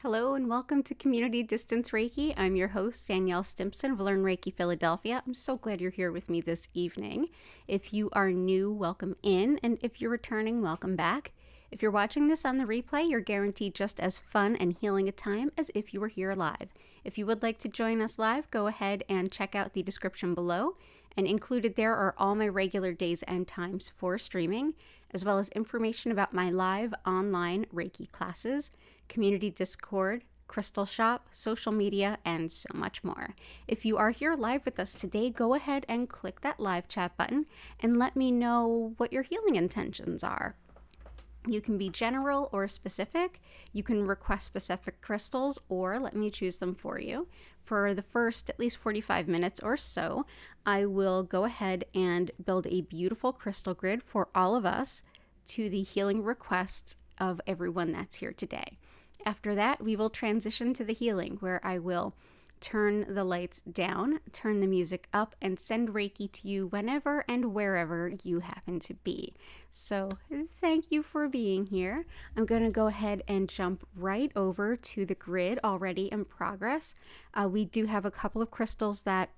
Hello and welcome to Community Distance Reiki. I'm your host, Danielle Stimpson of Learn Reiki Philadelphia. I'm so glad you're here with me this evening. If you are new, welcome in, and if you're returning, welcome back. If you're watching this on the replay, you're guaranteed just as fun and healing a time as if you were here live. If you would like to join us live, go ahead and check out the description below, and included there are all my regular days and times for streaming, as well as information about my live online Reiki classes, community Discord, crystal shop, social media, and so much more. If you are here live with us today, go ahead and click that live chat button and let me know what your healing intentions are. You can be general or specific. You can request specific crystals or let me choose them for you. For the first at least 45 minutes or so, I will go ahead and build a beautiful crystal grid for all of us to the healing request of everyone that's here today. After that, we will transition to the healing where I will turn the lights down, turn the music up, and send Reiki to you whenever and wherever you happen to be. So thank you for being here. I'm going to go ahead and jump right over to the grid already in progress. We do have a couple of crystals that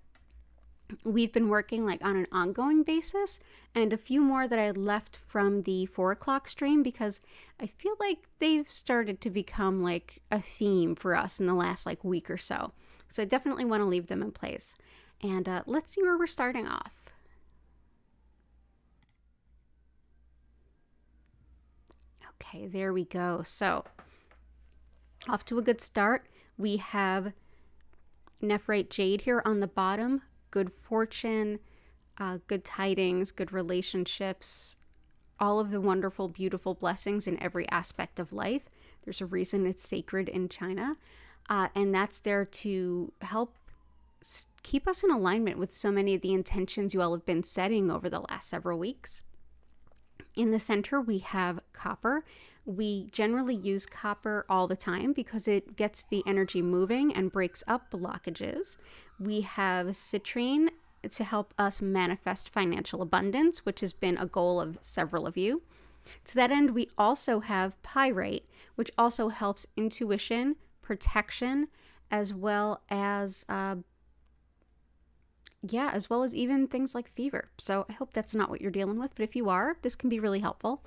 we've been working on an ongoing basis, and a few more that I left from the 4 o'clock stream because I feel like they've started to become like a theme for us in the last week or so. So I definitely want to leave them in place. And let's see where we're starting off. Okay, there we go. So off to a good start. We have Nephrite Jade here on the bottom. Good fortune, good tidings, good relationships, all of the wonderful, beautiful blessings in every aspect of life. There's a reason it's sacred in China. And that's there to help keep us in alignment with so many of the intentions you all have been setting over the last several weeks. In the center, we have copper. We generally use copper all the time because it gets the energy moving and breaks up blockages. We have citrine to help us manifest financial abundance, which has been a goal of several of you. To that end, we also have pyrite, which also helps intuition, protection, as well as even things like fever. So I hope that's not what you're dealing with, but if you are, this can be really helpful.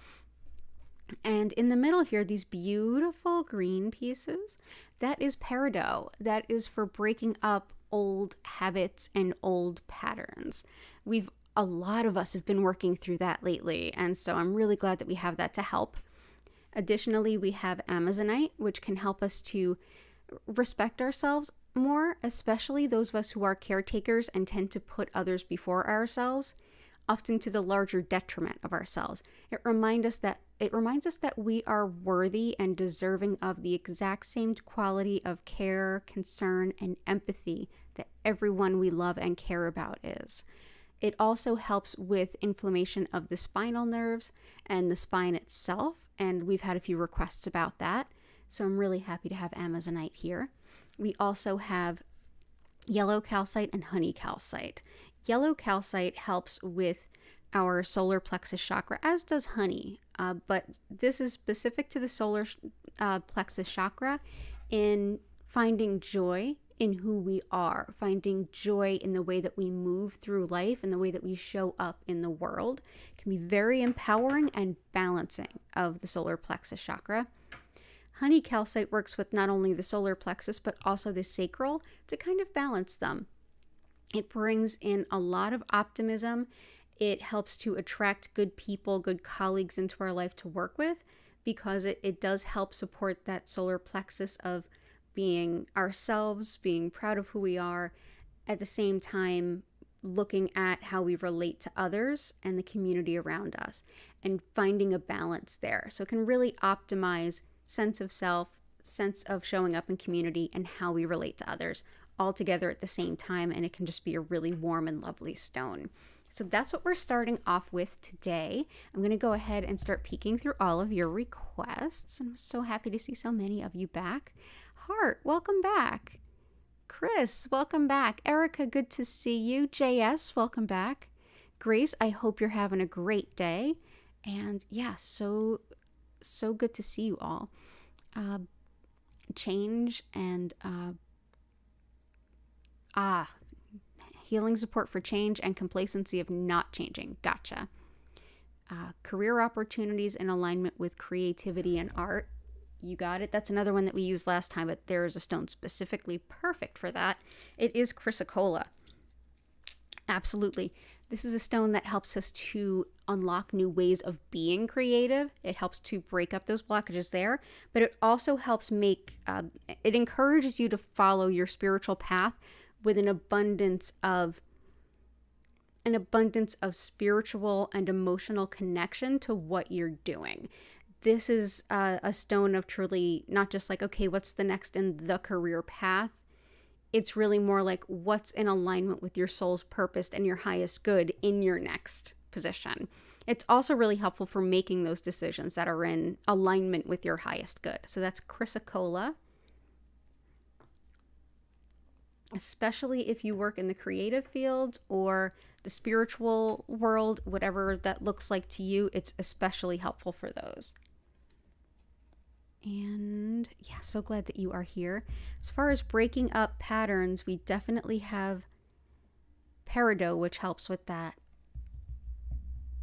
And in the middle here, these beautiful green pieces, that is peridot. That is for breaking up old habits and old patterns. A lot of us have been working through that lately, and so I'm really glad that we have that to help. Additionally, we have amazonite, which can help us to respect ourselves more, especially those of us who are caretakers and tend to put others before ourselves, often to the larger detriment of ourselves. It reminds us that we are worthy and deserving of the exact same quality of care, concern, and empathy that everyone we love and care about is. It also helps with inflammation of the spinal nerves and the spine itself, and we've had a few requests about that, so I'm really happy to have amazonite here. We also have yellow calcite and honey calcite. Yellow calcite helps with our solar plexus chakra, as does honey, but this is specific to the solar plexus chakra in finding joy in who we are, finding joy in the way that we move through life and the way that we show up in the world. It can be very empowering and balancing of the solar plexus chakra. Honey calcite works with not only the solar plexus, but also the sacral to kind of balance them. It brings in a lot of optimism. It helps to attract good people, good colleagues into our life to work with, because it does help support that solar plexus of being ourselves, being proud of who we are, at the same time looking at how we relate to others and the community around us and finding a balance there. So it can really optimize sense of self, sense of showing up in community, and how we relate to others all together at the same time, and it can just be a really warm and lovely stone. So that's what we're starting off with today. I'm going to go ahead and start peeking through all of your requests. I'm so happy to see so many of you back. Heart, welcome back. Chris, welcome back. Erica, good to see you. JS, welcome back. Grace, I hope you're having a great day. And yeah, so good to see you all. change and healing support for change and complacency of not changing. Gotcha. Career opportunities in alignment with creativity and art. You got it. That's another one that we used last time, but there is a stone specifically perfect for that. It is chrysocolla. Absolutely. This is a stone that helps us to unlock new ways of being creative. It helps to break up those blockages there, but it also helps it encourages you to follow your spiritual path with an abundance of spiritual and emotional connection to what you're doing. This is a stone of truly not just like, okay, what's the next in the career path? It's really more like what's in alignment with your soul's purpose and your highest good in your next position. It's also really helpful for making those decisions that are in alignment with your highest good. So that's chrysocolla. Especially if you work in the creative field or the spiritual world, whatever that looks like to you, it's especially helpful for those. And yeah, so glad that you are here. As far as breaking up patterns, we definitely have peridot, which helps with that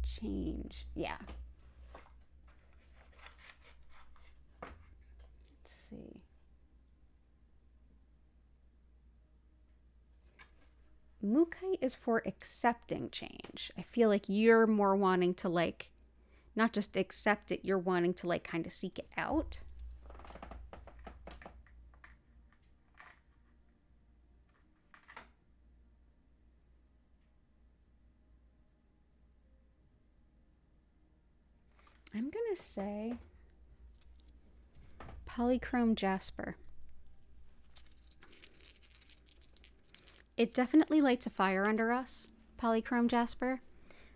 change. Yeah. Let's see. Mookaite is for accepting change. I feel like you're more wanting to like, not just accept it, you're wanting to like kind of seek it out. I'm going to say polychrome Jasper. It definitely lights a fire under us, polychrome Jasper,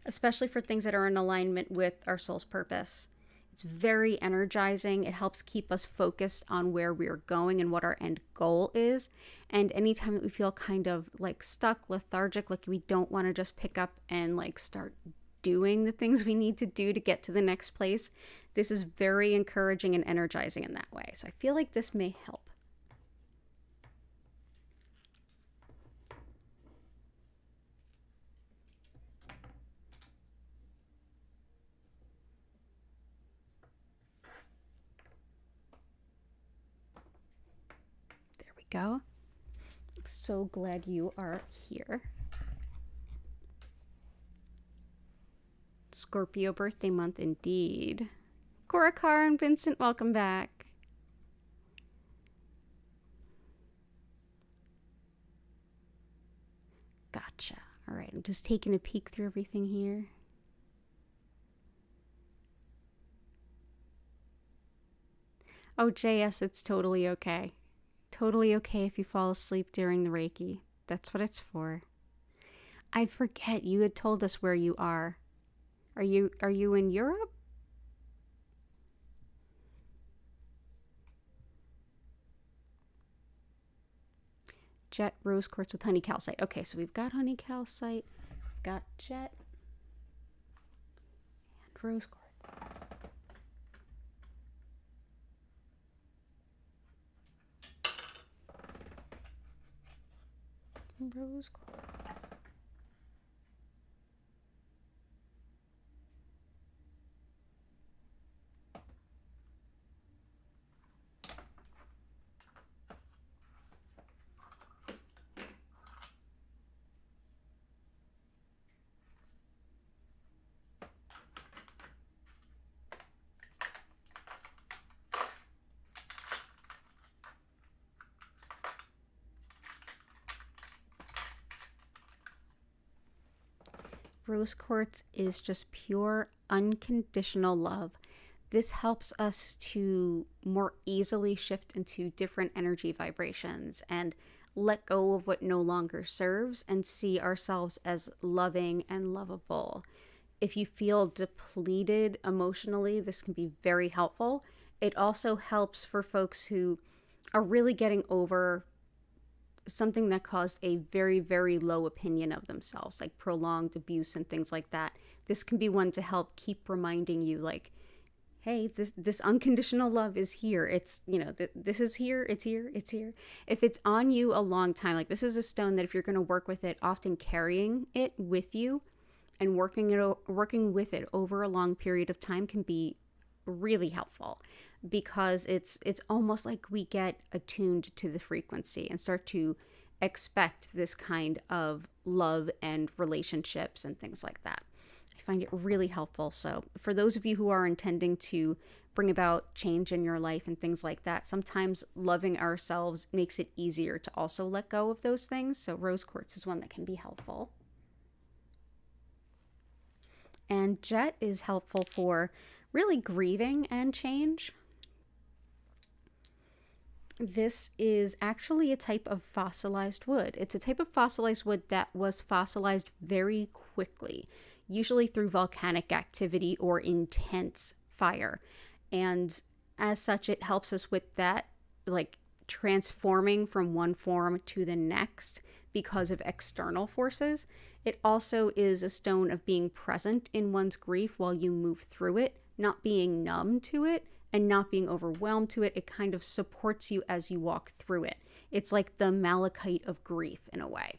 especially for things that are in alignment with our soul's purpose. It's very energizing. It helps keep us focused on where we're going and what our end goal is. And anytime that we feel kind of like stuck, lethargic, like we don't want to just pick up and like start doing the things we need to do to get to the next place, this is very encouraging and energizing in that way. So I feel like this may help. There we go. So glad you are here. Scorpio birthday month indeed. Korakar and Vincent, welcome back. Gotcha. All right, I'm just taking a peek through everything here. Oh, JS, it's totally okay. Totally okay if you fall asleep during the Reiki. That's what it's for. I forget, you had told us where you are. Are you in Europe? Jet rose quartz with honey calcite. Okay, so we've got honey calcite, got jet, and rose quartz. Rose quartz. Rose quartz is just pure, unconditional love. This helps us to more easily shift into different energy vibrations and let go of what no longer serves and see ourselves as loving and lovable. If you feel depleted emotionally, this can be very helpful. It also helps for folks who are really getting over something that caused a very, very low opinion of themselves, like prolonged abuse and things like that. This can be one to help keep reminding you, like, hey, this unconditional love is here. It's, you know, this is here, it's here, it's here. If it's on you a long time, like this is a stone that if you're going to work with it, often carrying it with you and working with it over a long period of time can be really helpful, because it's almost like we get attuned to the frequency and start to expect this kind of love and relationships and things like that. I find it really helpful. So for those of you who are intending to bring about change in your life and things like that, sometimes loving ourselves makes it easier to also let go of those things. So rose quartz is one that can be helpful. And jet is helpful for really grieving and change. This is actually a type of fossilized wood. It's a type of fossilized wood that was fossilized very quickly, usually through volcanic activity or intense fire. And as such, it helps us with that, like transforming from one form to the next because of external forces. It also is a stone of being present in one's grief while you move through it, not being numb to it and not being overwhelmed to it. It kind of supports you as you walk through it. It's like the malachite of grief in a way.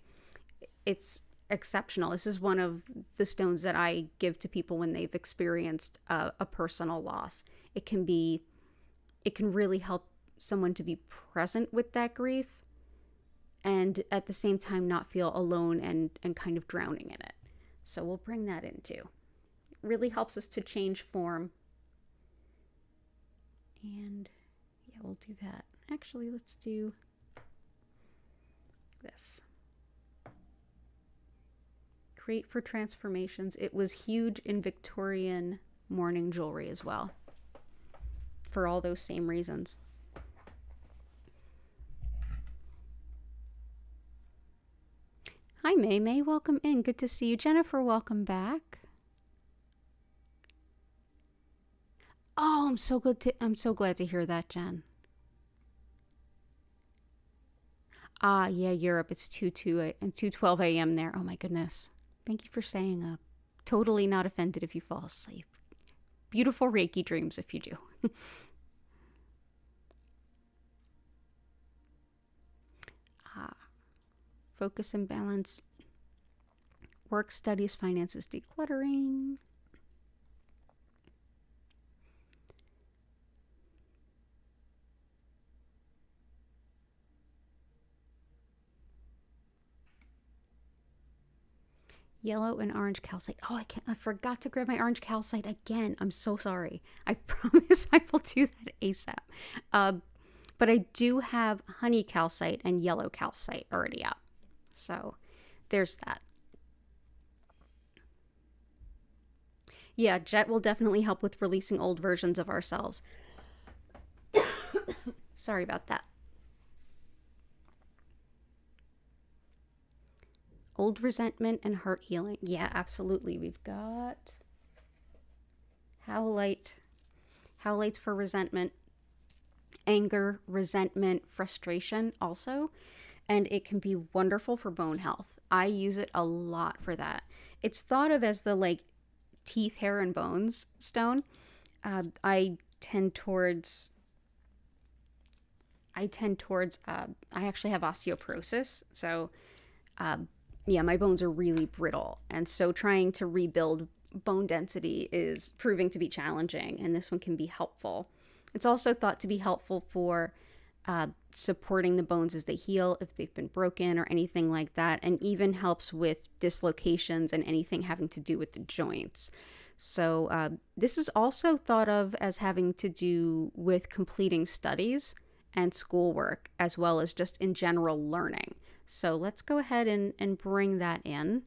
It's exceptional. This is one of the stones that I give to people when they've experienced a personal loss. It can really help someone to be present with that grief and at the same time not feel alone and kind of drowning in it. So we'll bring that in too. It really helps us to change form. And yeah, we'll do that. Actually, let's do this. Great for transformations. It was huge in Victorian mourning jewelry as well, for all those same reasons. Hi, May. Welcome in. Good to see you. Jennifer, welcome back. Oh, I'm so glad to hear that, Jen. Yeah, Europe. It's 2:12 a.m. there. Oh my goodness. Thank you for staying up. Totally not offended if you fall asleep. Beautiful Reiki dreams if you do. Focus and balance. Work, studies, finances, decluttering. Yellow and orange calcite. Oh, I forgot to grab my orange calcite again. I'm so sorry. I promise I will do that ASAP. But I do have honey calcite and yellow calcite already out. So there's that. Yeah, jet will definitely help with releasing old versions of ourselves. Sorry about that. Old resentment and heart healing. Yeah, absolutely. We've got howlite. Howlites for resentment, anger, resentment, frustration also. And it can be wonderful for bone health. I use it a lot for that. It's thought of as the like teeth, hair, and bones stone. I actually have osteoporosis. So, yeah, my bones are really brittle. And so trying to rebuild bone density is proving to be challenging. And this one can be helpful. It's also thought to be helpful for supporting the bones as they heal if they've been broken or anything like that, and even helps with dislocations and anything having to do with the joints. So this is also thought of as having to do with completing studies and schoolwork, as well as just in general learning. So let's go ahead and bring that in.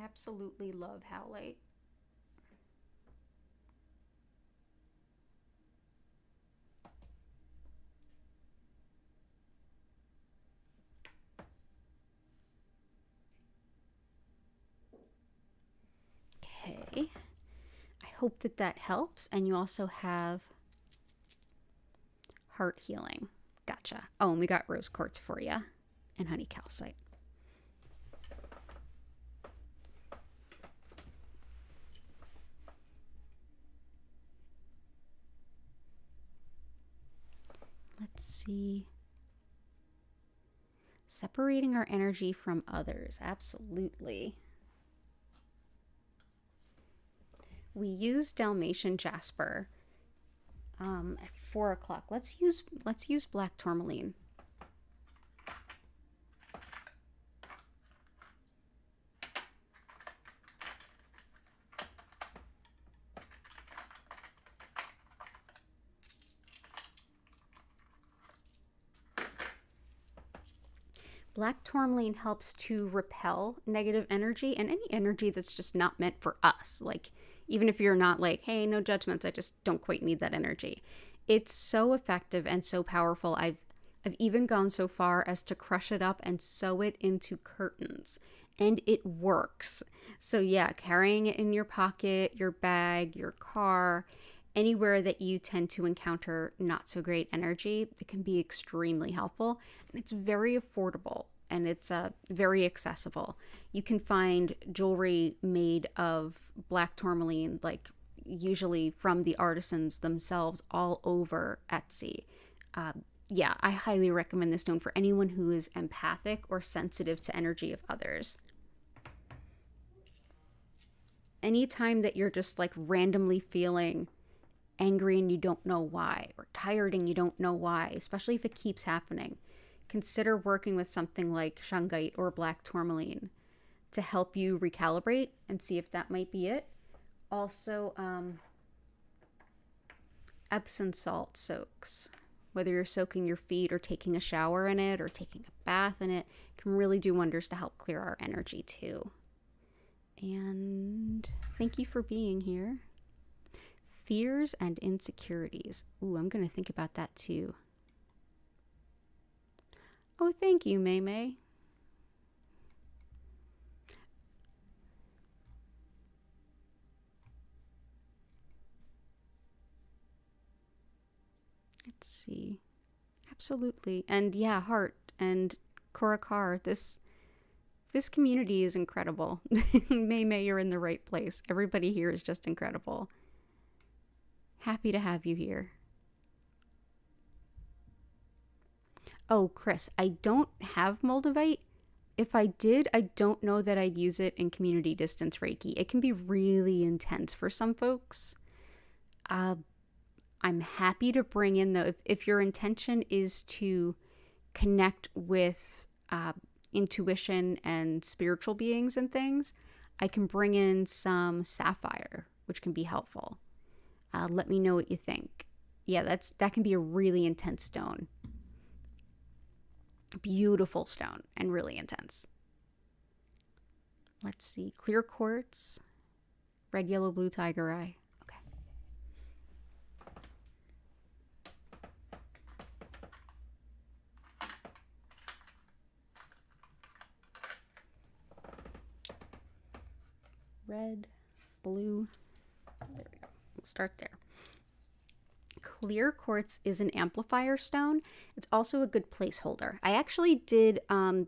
Absolutely love howlite. Okay. I hope that helps. And you also have heart healing. Gotcha. Oh, and we got rose quartz for you and honey calcite. Let's see. Separating our energy from others. Absolutely. We use Dalmatian Jasper at 4 o'clock. Let's use black tourmaline. Black tourmaline helps to repel negative energy and any energy that's just not meant for us. Like, even if you're not like, hey, no judgments, I just don't quite need that energy. It's so effective and so powerful. I've even gone so far as to crush it up and sew it into curtains, and it works. So yeah, carrying it in your pocket, your bag, your car, anywhere that you tend to encounter not so great energy, it can be extremely helpful. And it's very affordable and it's very accessible. You can find jewelry made of black tourmaline, like usually from the artisans themselves, all over Etsy. Yeah, I highly recommend this stone for anyone who is empathic or sensitive to energy of others. Anytime that you're just like randomly feeling angry and you don't know why, or tired and you don't know why, especially if it keeps happening, consider working with something like shungite or black tourmaline to help you recalibrate and see if that might be it. Also, Epsom salt soaks, whether you're soaking your feet or taking a shower in it or taking a bath in it, can really do wonders to help clear our energy too. And thank you for being here. Fears and insecurities. Ooh, I'm going to think about that too. Oh, thank you, May May. Let's see. Absolutely. And yeah, Heart and Korakar, this community is incredible. May May, you're in the right place. Everybody here is just incredible. Happy to have you here. Oh, Chris, I don't have Moldavite. If I did, I don't know that I'd use it in community distance Reiki. It can be really intense for some folks. I'm happy to bring in, though, if your intention is to connect with intuition and spiritual beings and things, I can bring in some sapphire, which can be helpful. Let me know what you think. Yeah, that can be a really intense stone. Beautiful stone and really intense. Let's see. Clear quartz, red, yellow, blue, tiger eye. Okay. Red, blue. There we go. We'll start there. Clear quartz is an amplifier stone. It's also a good placeholder. I actually did,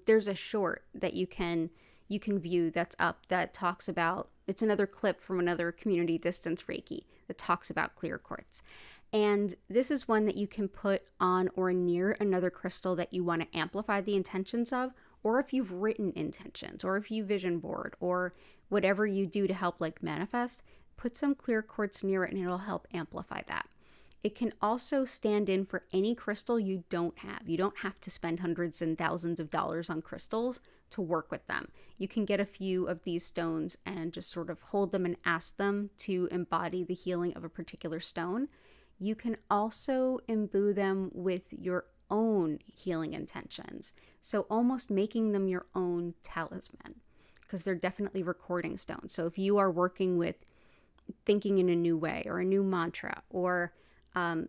there's a short that you can view that's up that talks about, it's another clip from another community distance Reiki that talks about clear quartz. And this is one that you can put on or near another crystal that you want to amplify the intentions of, or if you've written intentions, or if you vision board, or whatever you do to help like manifest, put some clear quartz near it and it'll help amplify that. It can also stand in for any crystal you don't have. You don't have to spend hundreds and thousands of dollars on crystals to work with them. You can get a few of these stones and just sort of hold them and ask them to embody the healing of a particular stone. You can also imbue them with your own healing intentions. So almost making them your own talisman, because they're definitely recording stones. So if you are working with thinking in a new way or a new mantra or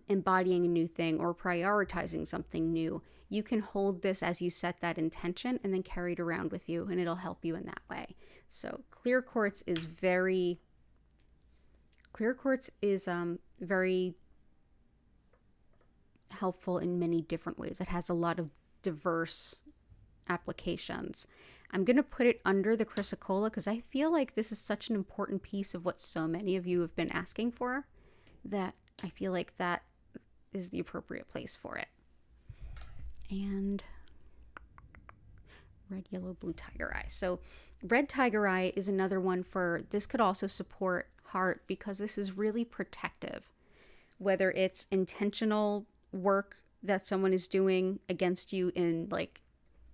embodying a new thing or prioritizing something new, you can hold this as you set that intention and then carry it around with you, and it'll help you in that way. So clear quartz is very helpful in many different ways. It has a lot of diverse applications. I'm going to put it under the chrysocolla because I feel like this is such an important piece of what so many of you have been asking for, that I feel like that is the appropriate place for it. And red, yellow, blue tiger eye. So red tiger eye is another one for, this could also support heart because this is really protective. Whether it's intentional work that someone is doing against you in like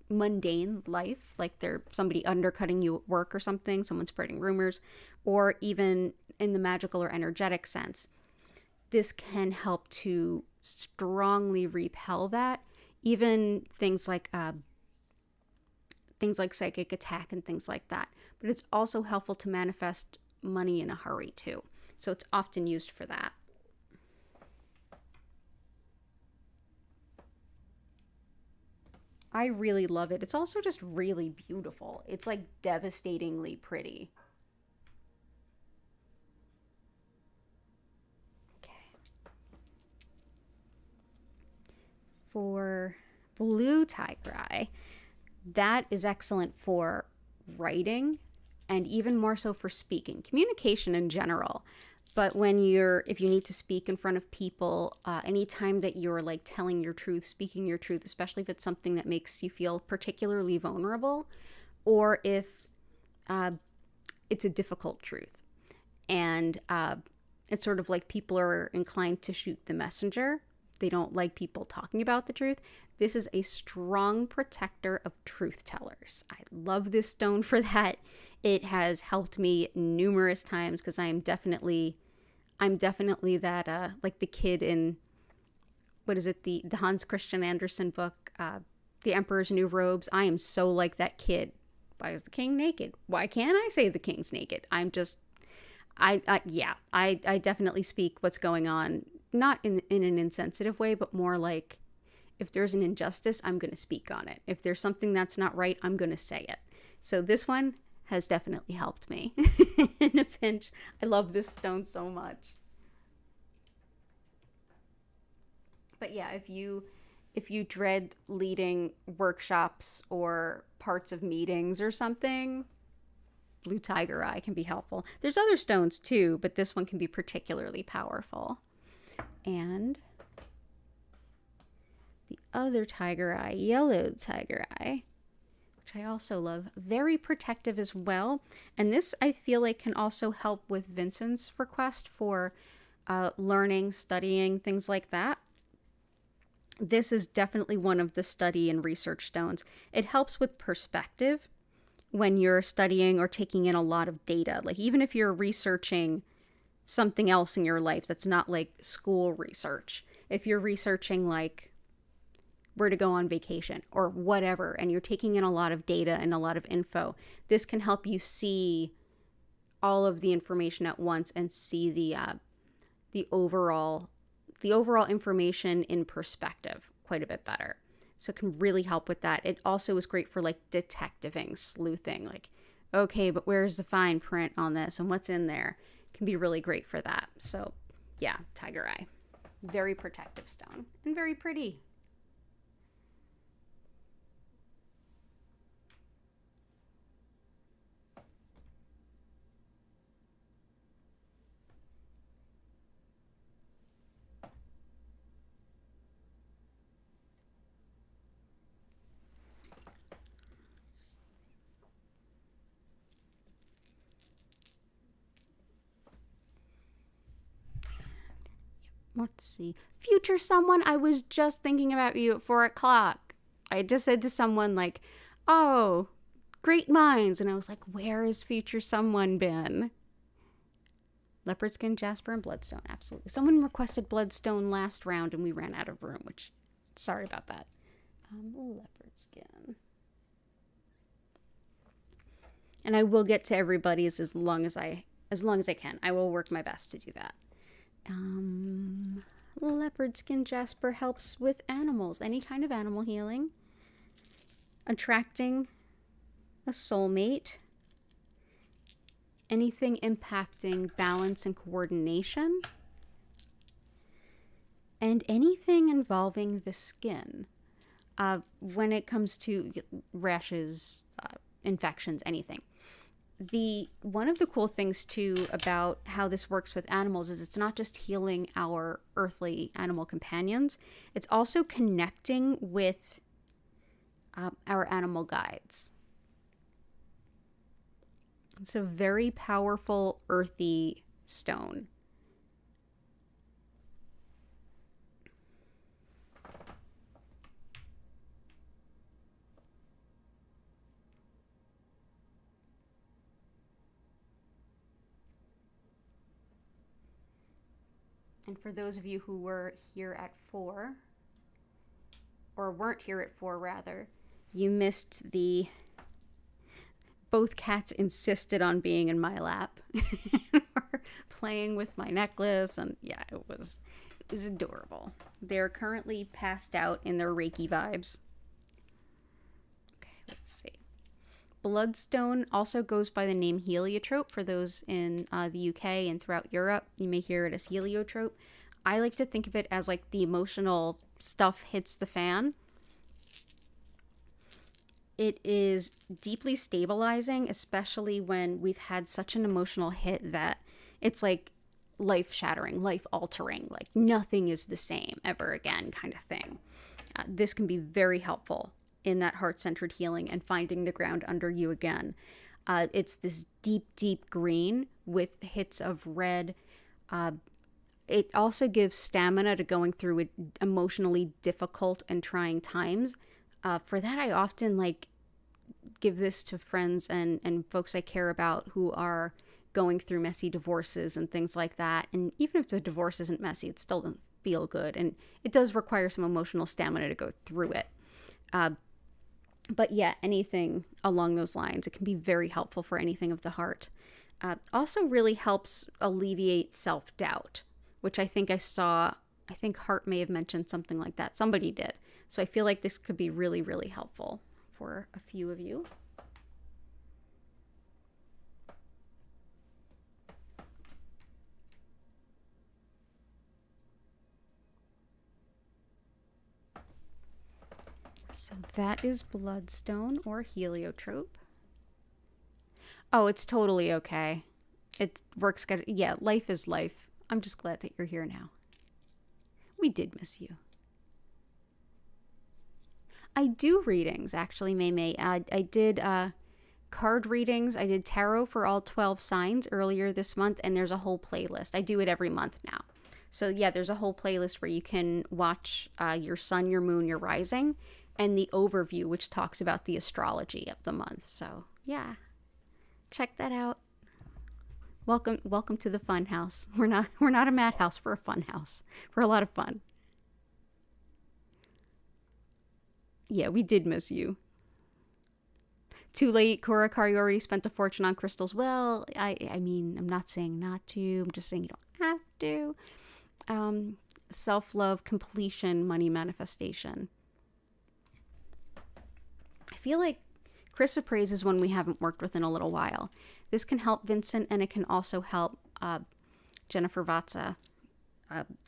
mundane life, like they're somebody undercutting you at work or something, someone spreading rumors, or even in the magical or energetic sense, this can help to strongly repel that. Even things like psychic attack and things like that. But it's also helpful to manifest money in a hurry too. So it's often used for that. I really love it. It's also just really beautiful. It's like devastatingly pretty. Okay. For blue tiger eye, that is excellent for writing and even more so for speaking, communication in general. But if you need to speak in front of people, anytime that you're like telling your truth, speaking your truth, especially if it's something that makes you feel particularly vulnerable, or if it's a difficult truth, and it's sort of like people are inclined to shoot the messenger. They don't like people talking about the truth. This is a strong protector of truth tellers. I love this stone for that. It has helped me numerous times because I'm definitely that like the kid in, what is it, the Hans Christian Andersen book, The Emperor's New Robes. I am so like that kid. Why is the king naked? Why can't I say the king's naked? I'm just, I definitely speak what's going on, not in an insensitive way, but more like, if there's an injustice, I'm going to speak on it. If there's something that's not right, I'm going to say it. So this one has definitely helped me in a pinch. I love this stone so much. But yeah, if you dread leading workshops or parts of meetings or something, blue tiger eye can be helpful. There's other stones too, but this one can be particularly powerful. And the other tiger eye, yellow tiger eye, which I also love, very protective as well. And this I feel like can also help with Vincent's request for learning, studying, things like that. This is definitely one of the study and research stones. It helps with perspective when you're studying or taking in a lot of data. Like even if you're researching something else in your life that's not like school research. If you're researching like where to go on vacation or whatever, and you're taking in a lot of data and a lot of info, this can help you see all of the information at once and see the overall information in perspective quite a bit better. So it can really help with that. It also is great for like detectiving, sleuthing, like, okay, but where's the fine print on this and what's in there? It can be really great for that. So yeah, tiger eye, very protective stone and very pretty. Let's see. Future someone, I was just thinking about you at 4 o'clock. I just said to someone like, oh, great minds. And I was like, where has future someone been? Leopard skin, Jasper, and bloodstone. Absolutely. Someone requested bloodstone last round and we ran out of room, which, sorry about that. Leopard skin. And I will get to everybody's as long as I can. I will work my best to do that. Leopard skin Jasper helps with animals, any kind of animal healing, attracting a soulmate, anything impacting balance and coordination, and anything involving the skin. When it comes to rashes, infections, anything. One of the cool things too about how this works with animals is it's not just healing our earthly animal companions, it's also connecting with our animal guides. It's a very powerful earthy stone. And for those of you who were here at 4, or weren't here at 4 rather, you missed both cats insisted on being in my lap. Were playing with my necklace, and yeah, it was adorable. They're currently passed out in their Reiki vibes. Okay, let's see. Bloodstone also goes by the name heliotrope for those in the UK and throughout Europe. You may hear it as heliotrope. I like to think of it as like the emotional stuff hits the fan. It is deeply stabilizing, especially when we've had such an emotional hit that it's like life-shattering, life-altering, like nothing is the same ever again kind of thing. This can be very helpful in that heart-centered healing and finding the ground under you again. It's this deep, deep green with hits of red. It also gives stamina to going through emotionally difficult and trying times. For that, I often give this to friends and folks I care about who are going through messy divorces and things like that. And even if the divorce isn't messy, it still doesn't feel good. And it does require some emotional stamina to go through it. But yeah, anything along those lines, it can be very helpful for anything of the heart. Also really helps alleviate self-doubt, which I think Hart may have mentioned something like that. Somebody did. So I feel like this could be really, really helpful for a few of you. So that is bloodstone or heliotrope. Oh, it's totally okay. It works good. Yeah, life is life. I'm just glad that you're here now. We did miss you. I do readings, actually, May. I did card readings. I did tarot for all 12 signs earlier this month, and there's a whole playlist. I do it every month now. So yeah, there's a whole playlist where you can watch your sun, your moon, your rising, and the overview, which talks about the astrology of the month. So yeah, check that out. Welcome to the fun house. We're not a madhouse. We're a fun house. We're a lot of fun. Yeah, we did miss you. Too late, Korakar, you already spent a fortune on crystals. Well, I mean, I'm not saying not to. I'm just saying you don't have to. Self-love, completion, money manifestation. I feel like chrysoprase is one we haven't worked with in a little while. This can help Vincent, and it can also help Jennifer Vatsa.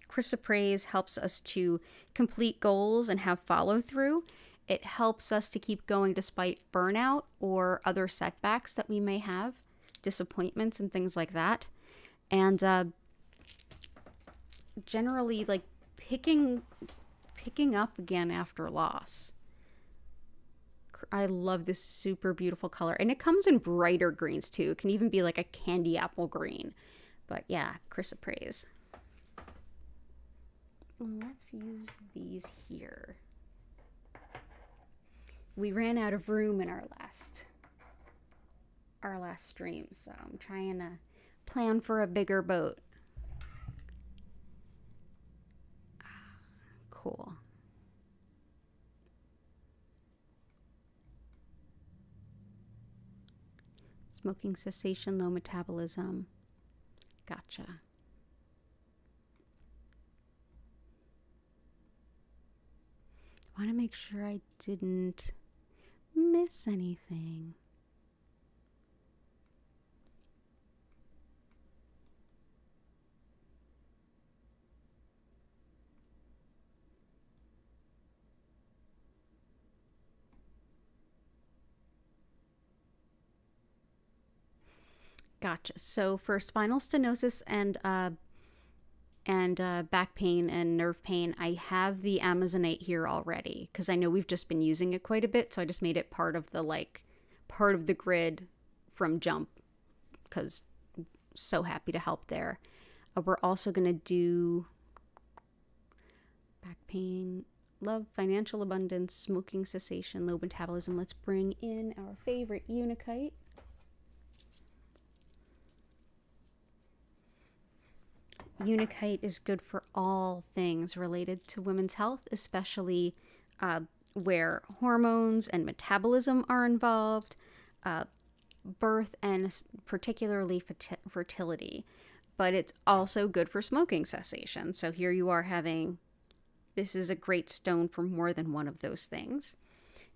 Chrysoprase helps us to complete goals and have follow-through. It helps us to keep going despite burnout or other setbacks that we may have, disappointments and things like that. And generally, like picking up again after loss. I love this super beautiful color. And it comes in brighter greens too. It can even be like a candy apple green. But yeah, chrysoprase. Let's use these here. We ran out of room in our last stream, so I'm trying to plan for a bigger boat. Cool. Smoking cessation, low metabolism. Gotcha. I want to make sure I didn't miss anything. Gotcha. So for spinal stenosis and back pain and nerve pain, I have the Amazonite here already because I know we've just been using it quite a bit. So I just made it part of the grid from jump because so happy to help there. We're also going to do back pain, love, financial abundance, smoking cessation, low metabolism. Let's bring in our favorite Unakite. Unakite is good for all things related to women's health, especially where hormones and metabolism are involved, birth, and particularly fertility. But it's also good for smoking cessation. So here you are this is a great stone for more than one of those things.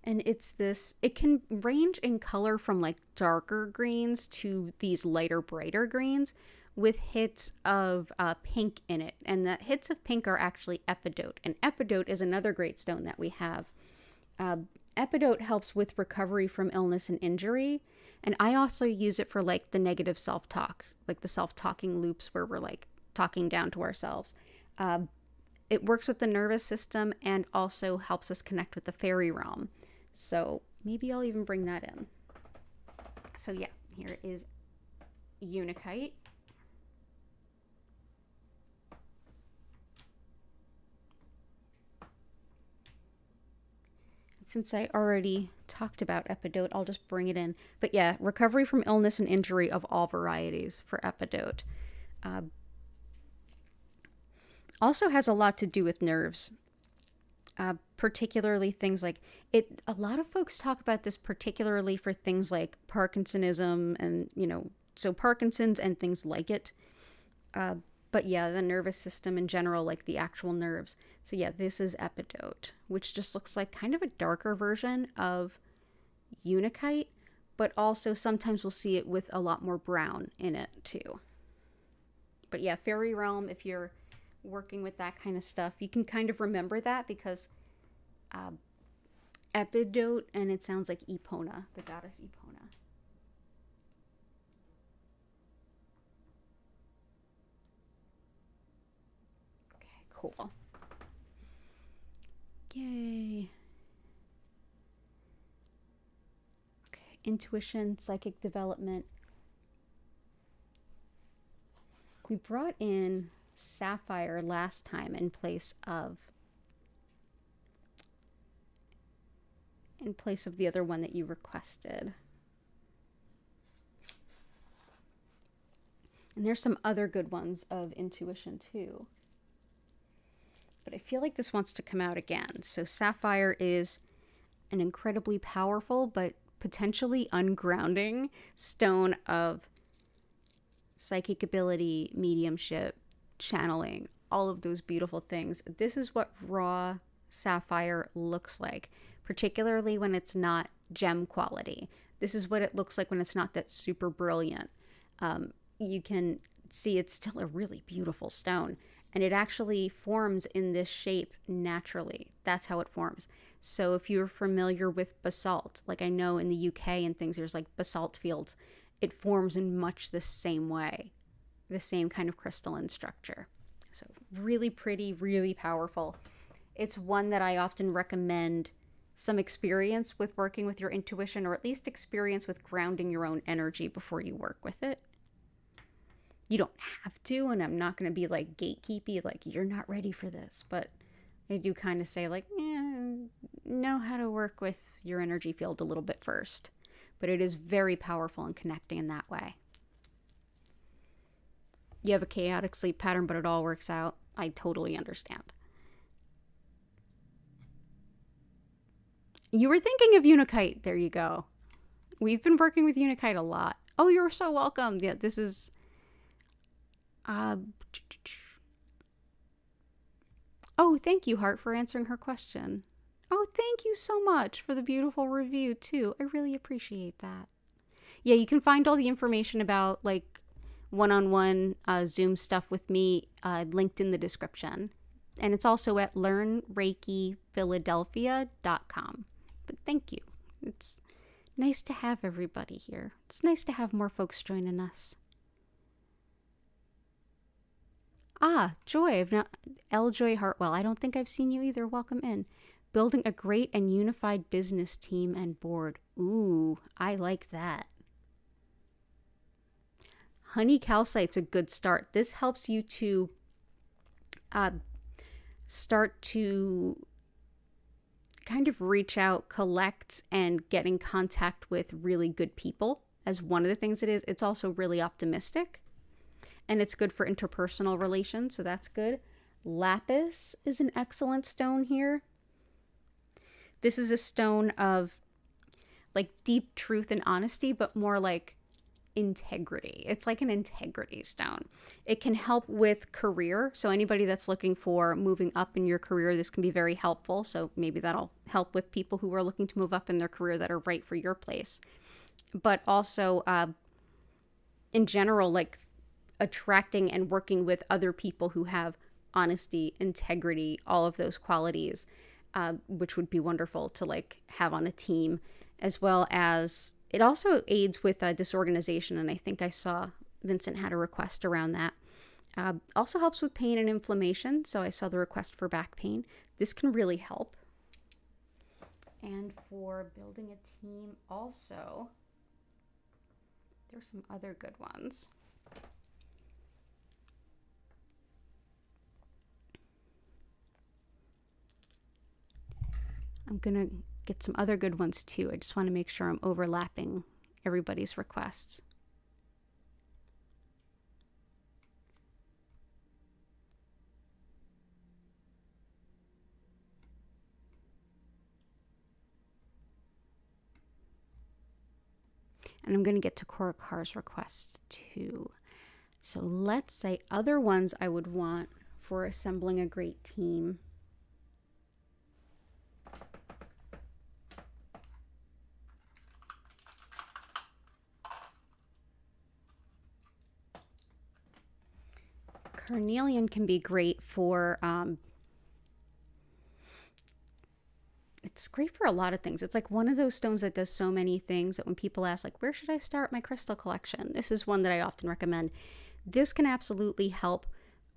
And it can range in color from like darker greens to these lighter, brighter greens with hits of pink in it. And the hits of pink are actually epidote. And epidote is another great stone that we have. Epidote helps with recovery from illness and injury. And I also use it for like the negative self-talk, like the self-talking loops where we're like talking down to ourselves. It works with the nervous system and also helps us connect with the fairy realm. So maybe I'll even bring that in. So yeah, here is Unakite. Since I already talked about epidote, I'll just bring it in. But yeah, recovery from illness and injury of all varieties for epidote. Also has a lot to do with nerves. Particularly things like it. A lot of folks talk about this particularly for things like Parkinsonism and, so Parkinson's and things like it. But yeah, the nervous system in general, like the actual nerves. So yeah, this is epidote, which just looks like kind of a darker version of Unakite, but also sometimes we'll see it with a lot more brown in it too. But yeah, fairy realm, if you're working with that kind of stuff, you can kind of remember that because epidote, and it sounds like Epona, the goddess Epona. Cool. Yay. Okay, intuition, psychic development. We brought in sapphire last time in place of the other one that you requested. And there's some other good ones of intuition too. But I feel like this wants to come out again. So sapphire is an incredibly powerful but potentially ungrounding stone of psychic ability, mediumship, channeling, all of those beautiful things. This is what raw sapphire looks like, particularly when it's not gem quality. This is what it looks like when it's not that super brilliant. You can see it's still a really beautiful stone. And it actually forms in this shape naturally. That's how it forms. So if you're familiar with basalt, like I know in the UK and things, there's like basalt fields, it forms in much the same way, the same kind of crystalline structure. So really pretty, really powerful. It's one that I often recommend some experience with working with your intuition, or at least experience with grounding your own energy before you work with it. You don't have to, and I'm not going to be like gatekeepy, like you're not ready for this, but I do kind of say like, know how to work with your energy field a little bit first. But it is very powerful in connecting in that way. You have a chaotic sleep pattern, but it all works out. I totally understand. You were thinking of Unakite. There you go. We've been working with Unakite a lot. Oh, you're so welcome. Yeah, this is... Oh, thank you, Heart, for answering her question. Oh, thank you so much for the beautiful review, too. I really appreciate that. Yeah, you can find all the information about, like, one-on-one Zoom stuff with me linked in the description. And it's also at learnreikiphiladelphia.com. But thank you. It's Nice to have everybody here. It's nice to have more folks joining us. Ah, Joy. L. Joy Hartwell. I don't think I've seen you either. Welcome in. Building a great and unified business team and board. Ooh, I like that. Honey calcite's a good start. This helps you to start to kind of reach out, collect, and get in contact with really good people. As one of the things it is, it's also really optimistic. And it's good for interpersonal relations, so that's good. Lapis is an excellent stone here. This is a stone of like deep truth and honesty, but more like integrity. It's like an integrity stone. It can help with career. So anybody that's looking for moving up in your career, this can be very helpful. So maybe that'll help with people who are looking to move up in their career that are right for your place. But also in general, like attracting and working with other people who have honesty, integrity, all of those qualities, which would be wonderful to like have on a team, as well as it also aids with disorganization. And I think I saw Vincent had a request around that. Also helps with pain and inflammation. So I saw the request for back pain. This can really help. And for building a team also, there's some other good ones. I'm going to get some other good ones too. I just want to make sure I'm overlapping everybody's requests. And I'm going to get to Cora Carr's request too. So let's say other ones I would want for assembling a great team. Carnelian can be great for, it's great for a lot of things. It's like one of those stones that does so many things that when people ask, like, where should I start my crystal collection? This is one that I often recommend. This can absolutely help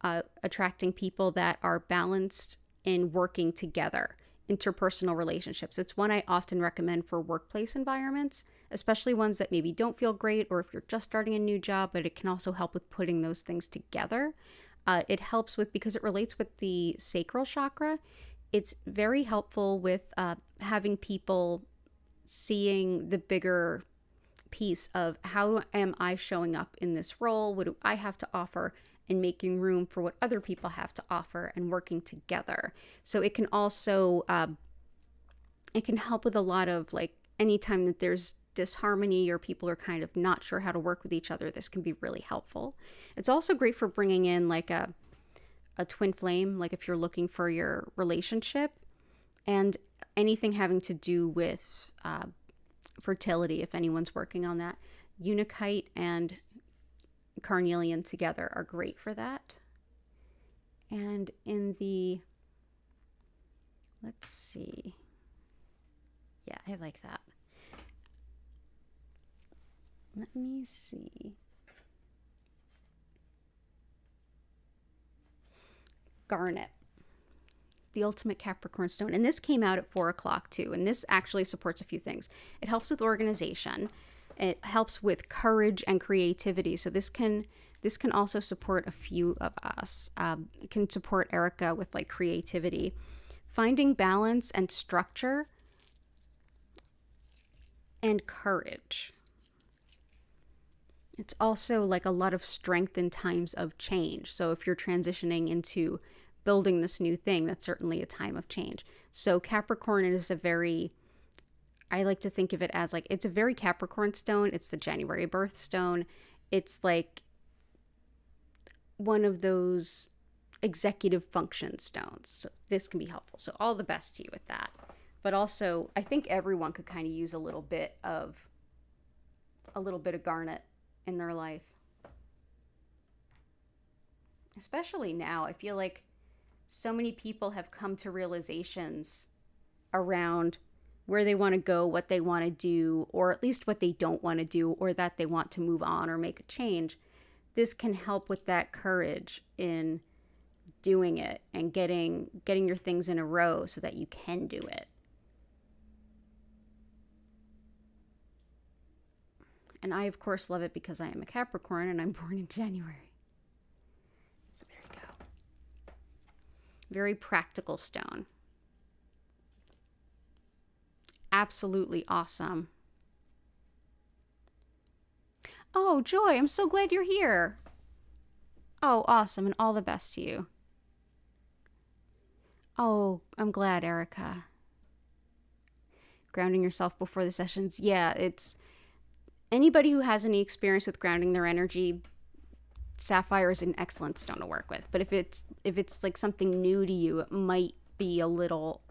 attracting people that are balanced in working together, interpersonal relationships. It's one I often recommend for workplace environments, especially ones that maybe don't feel great, or if you're just starting a new job, but it can also help with putting those things together. It helps with, because it relates with the sacral chakra, it's very helpful with having people seeing the bigger piece of how am I showing up in this role? What do I have to offer? And making room for what other people have to offer and working together. So it can also, it can help with a lot of like anytime that there's disharmony or people are kind of not sure how to work with each other, this can be really helpful. It's also great for bringing in like a twin flame, like if you're looking for your relationship, and anything having to do with fertility, if anyone's working on that. Unakite and Carnelian together are great for that. And in the, let's see. Yeah, I like that. Let me see. Garnet, the ultimate Capricorn stone. And this came out at 4 o'clock too. And this actually supports a few things. It helps with organization. It helps with courage and creativity. So this can also support a few of us. It can support Erica with like creativity. Finding balance and structure and courage. It's also like a lot of strength in times of change. So if you're transitioning into building this new thing, that's certainly a time of change. So Capricorn is a very, I like to think of it as like, it's a very Capricorn stone. It's the January birthstone. It's like one of those executive function stones. So this can be helpful. So all the best to you with that. But also, I think everyone could kind of use a little bit of garnet in their life. Especially now, I feel like so many people have come to realizations around where they want to go, what they want to do, or at least what they don't want to do, or that they want to move on or make a change, this can help with that courage in doing it and getting your things in a row so that you can do it. And I, of course, love it because I am a Capricorn and I'm born in January. So there you go. Very practical stone. Absolutely awesome. Oh, Joy, I'm so glad you're here. Oh, awesome, and all the best to you. Oh, I'm glad, Erica. Grounding yourself before the sessions. Yeah, it's anybody who has any experience with grounding their energy, sapphire is an excellent stone to work with. But if it's like something new to you, it might be a little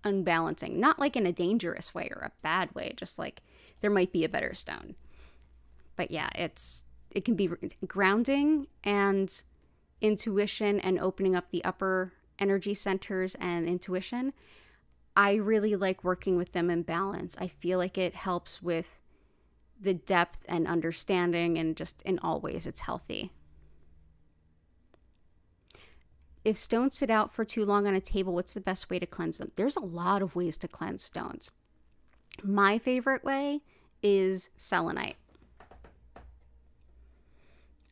unbalancing. Not like in a dangerous way or a bad way, just like there might be a better stone. But yeah, it can be grounding and intuition and opening up the upper energy centers and intuition. I really like working with them in balance. I feel like it helps with the depth and understanding, and just in all ways it's healthy. If stones sit out for too long on a table, what's the best way to cleanse them? There's a lot of ways to cleanse stones. My favorite way is selenite.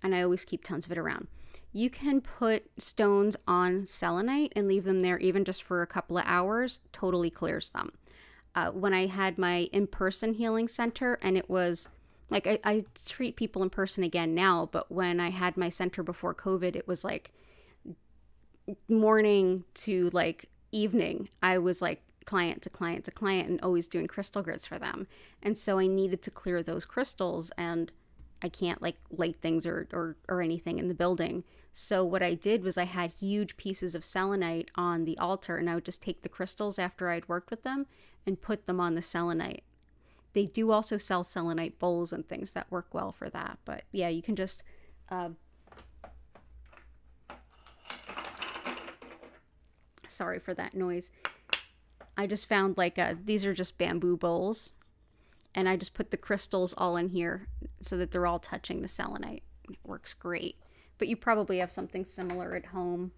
And I always keep tons of it around. You can put stones on selenite and leave them there even just for a couple of hours, totally clears them. When I had my in-person healing center, and it was like, I treat people in person again now, but when I had my center before COVID, it was like morning to like evening. I was like client to client to client and always doing crystal grids for them. And so I needed to clear those crystals, and I can't like light things or anything in the building. So what I did was I had huge pieces of selenite on the altar, and I would just take the crystals after I'd worked with them and put them on the selenite. They do also sell selenite bowls and things that work well for that. But yeah, you can just sorry for that noise. I just found like these are just bamboo bowls, and I just put the crystals all in here so that they're all touching the selenite. It works great. But you probably have something similar at home.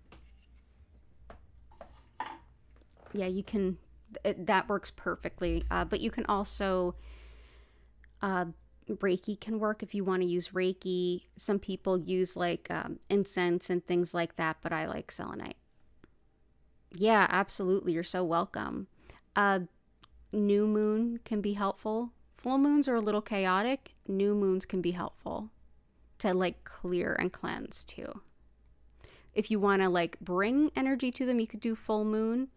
Yeah, you can, that works perfectly. But you can also, Reiki can work if you want to use Reiki. Some people use like incense and things like that, but I like selenite. Yeah, absolutely. You're so welcome. New moon can be helpful. Full moons are a little chaotic. New moons can be helpful to like clear and cleanse too. If you want to like bring energy to them, you could do full moon.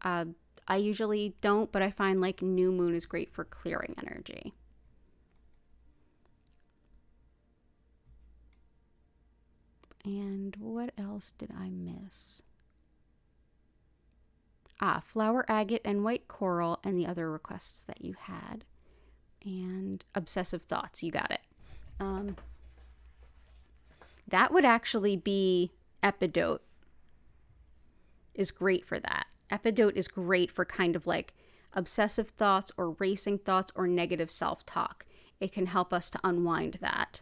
I usually don't, but I find like new moon is great for clearing energy. And what else did I miss? Flower agate and white coral, and the other requests that you had. And obsessive thoughts, you got it. That would actually be epidote. Is great for that. Epidote is great for kind of like obsessive thoughts or racing thoughts or negative self-talk. It can help us to unwind that.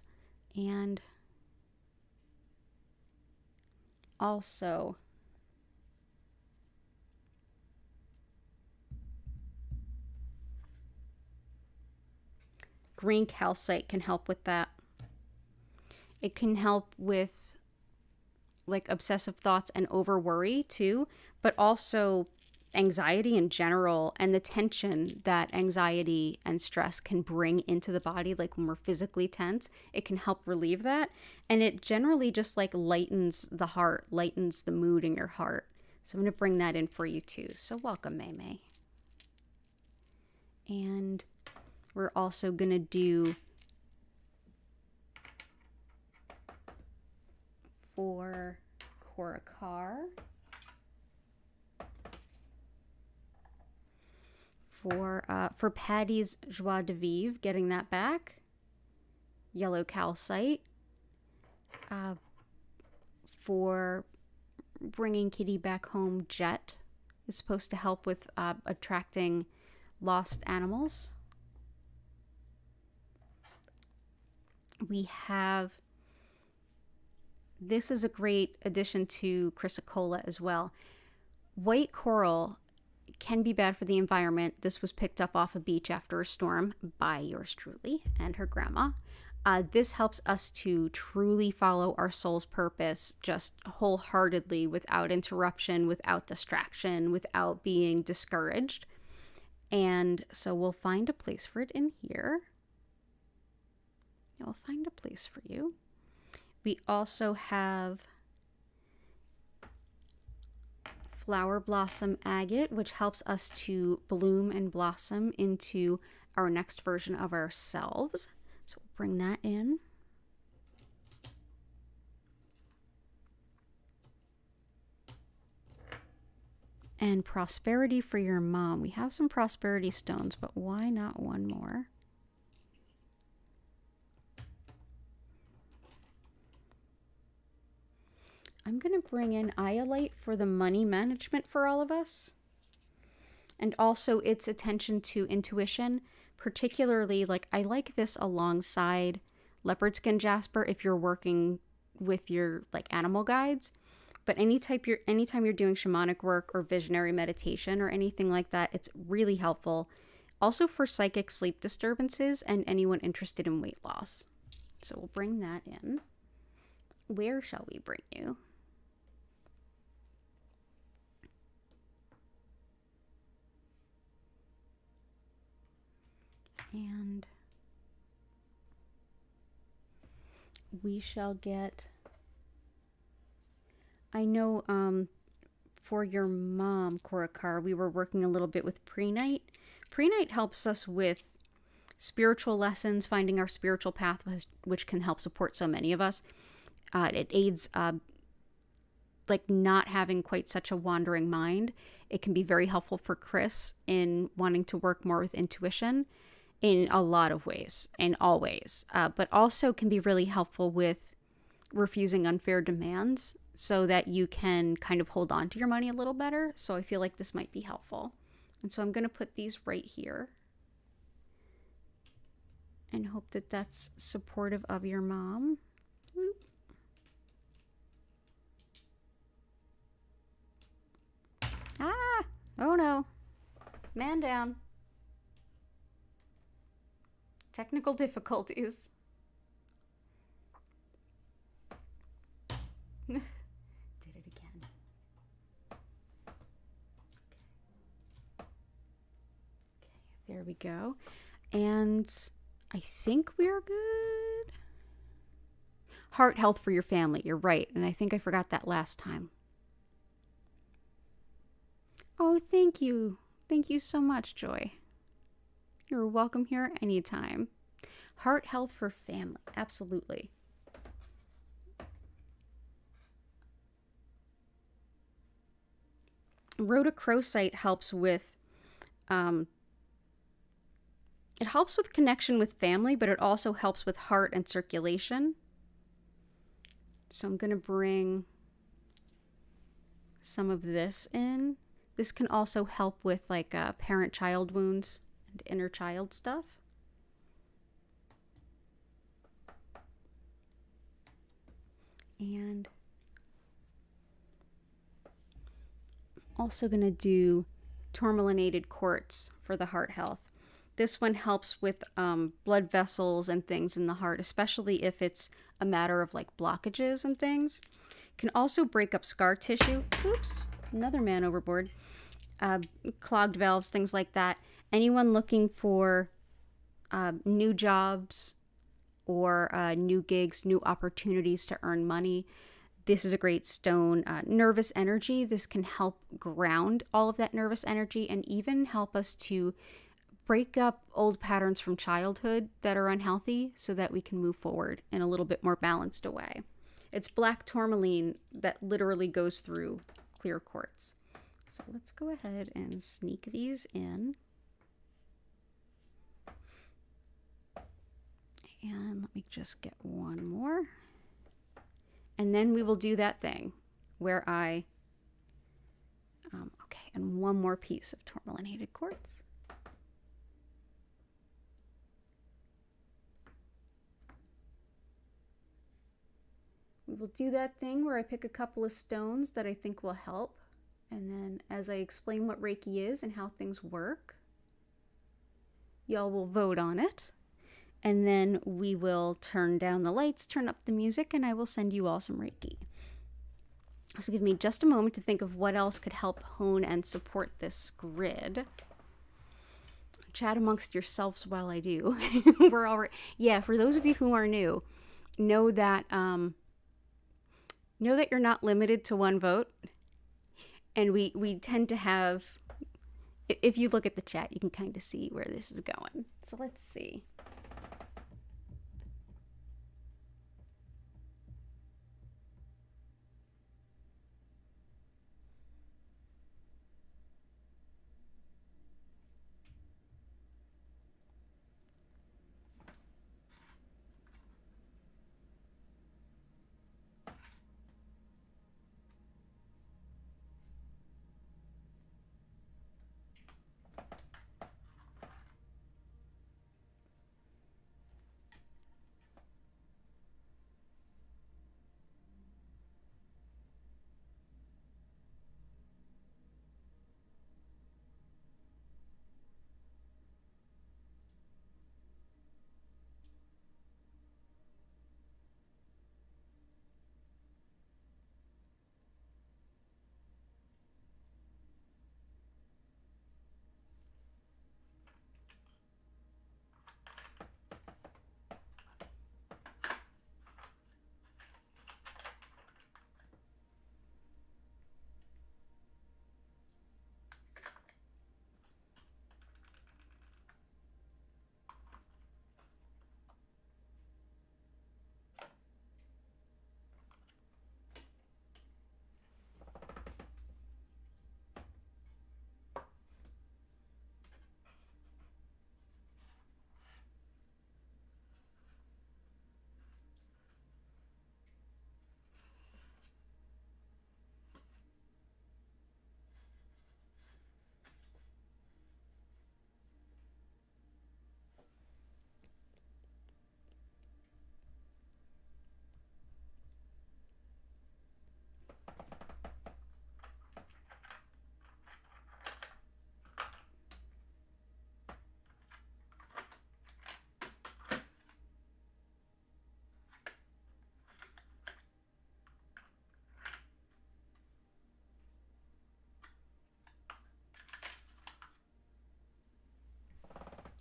And also, green calcite can help with that. It can help with like obsessive thoughts and over worry too, but also anxiety in general and the tension that anxiety and stress can bring into the body. Like when we're physically tense, it can help relieve that. And it generally just like lightens the heart, lightens the mood in your heart. So I'm going to bring that in for you too. So welcome, May May. And we're also going to do for Korakar, for Patty's Joie de Vivre, getting that back, yellow calcite, for bringing Kitty back home, Jet, is supposed to help with attracting lost animals. We have, this is a great addition to Chrysocolla as well. White coral can be bad for the environment. This was picked up off a beach after a storm by yours truly and her grandma. This helps us to truly follow our soul's purpose, just wholeheartedly, without interruption, without distraction, without being discouraged. And so we'll find a place for it in here. I'll find a place for you. We also have flower blossom agate, which helps us to bloom and blossom into our next version of ourselves. So we'll bring that in. And prosperity for your mom. We have some prosperity stones, but why not one more? I'm going to bring in iolite for the money management for all of us. And also its attention to intuition, particularly, like, I like this alongside leopard skin jasper if you're working with your like animal guides. But anytime you're doing shamanic work or visionary meditation or anything like that, it's really helpful. Also for psychic sleep disturbances and anyone interested in weight loss. So we'll bring that in. Where shall we bring you? And we shall get, I know for your mom, Korakar, we were working a little bit with Prenite. Prenite helps us with spiritual lessons, finding our spiritual path, which can help support so many of us. It aids like not having quite such a wandering mind. It can be very helpful for Chris in wanting to work more with intuition in a lot of ways, in all ways, but also can be really helpful with refusing unfair demands so that you can kind of hold on to your money a little better. So I feel like this might be helpful. And so I'm going to put these right here and hope that that's supportive of your mom. Whoop. Ah! Oh no. Man down. Technical difficulties. Did it again. Okay, there we go. And I think we're good. Heart health for your family. You're right. And I think I forgot that last time. Oh, thank you. Thank you so much, Joy. You're welcome here anytime. Heart health for family. Absolutely. Rhodochrosite helps with it helps with connection with family, but it also helps with heart and circulation. So I'm going to bring some of this in. This can also help with like parent-child wounds and inner child stuff. And also going to do tourmalinated quartz for the heart health. This one helps with blood vessels and things in the heart, especially if it's a matter of like blockages and things. Can also break up scar tissue. Oops, another man overboard. Clogged valves, things like that. Anyone looking for new jobs or new gigs, new opportunities to earn money, this is a great stone. Nervous energy, this can help ground all of that nervous energy and even help us to break up old patterns from childhood that are unhealthy so that we can move forward in a little bit more balanced a way. It's black tourmaline that literally goes through clear quartz. So let's go ahead and sneak these in. And let me just get one more. And then we will do that thing where okay, And one more piece of tourmalinated quartz. We will do that thing where I pick a couple of stones that I think will help. And then as I explain what Reiki is and how things work, y'all will vote on it. And then we will turn down the lights, turn up the music, and I will send you all some Reiki. So give me just a moment to think of what else could help hone and support this grid. Chat amongst yourselves while I do. We're already, yeah, for those of you who are new, know that you're not limited to one vote. And we tend to have, if you look at the chat, you can kind of see where this is going. So let's see.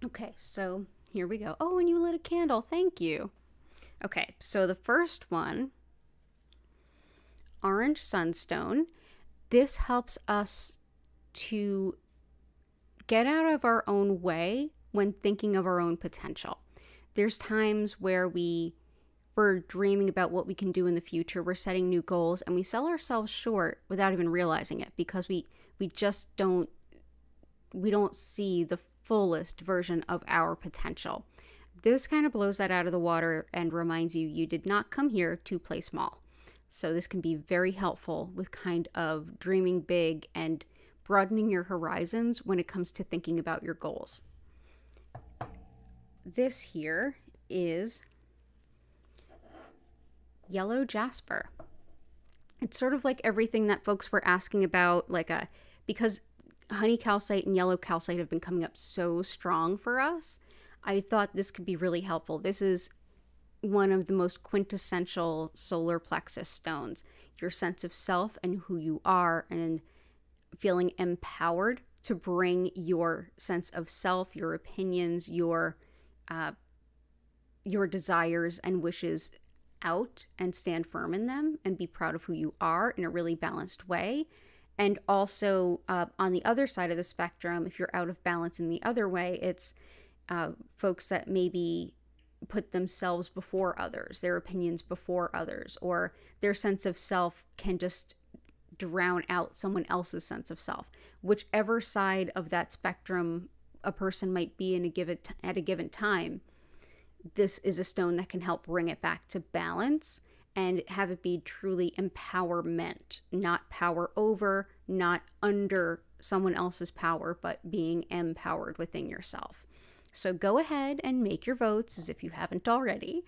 Okay, so here we go. Oh, and you lit a candle. Thank you. Okay, so the first one, Orange Sunstone. This helps us to get out of our own way when thinking of our own potential. There's times where we're dreaming about what we can do in the future. We're setting new goals and we sell ourselves short without even realizing it because we just don't see the fullest version of our potential. This kind of blows that out of the water and reminds you did not come here to play small. So this can be very helpful with kind of dreaming big and broadening your horizons when it comes to thinking about your goals. This here is yellow Jasper. It's sort of like everything that folks were asking about, because honey calcite and yellow calcite have been coming up so strong for us. I thought this could be really helpful. This is one of the most quintessential solar plexus stones. Your sense of self and who you are, and feeling empowered to bring your sense of self, your opinions, your desires and wishes out and stand firm in them and be proud of who you are in a really balanced way. And also on the other side of the spectrum, if you're out of balance in the other way, it's folks that maybe put themselves before others, their opinions before others, or their sense of self can just drown out someone else's sense of self. Whichever side of that spectrum a person might be at a given time, this is a stone that can help bring it back to balance and have it be truly empowerment, not power over, not under someone else's power, but being empowered within yourself. So go ahead and make your votes as if you haven't already.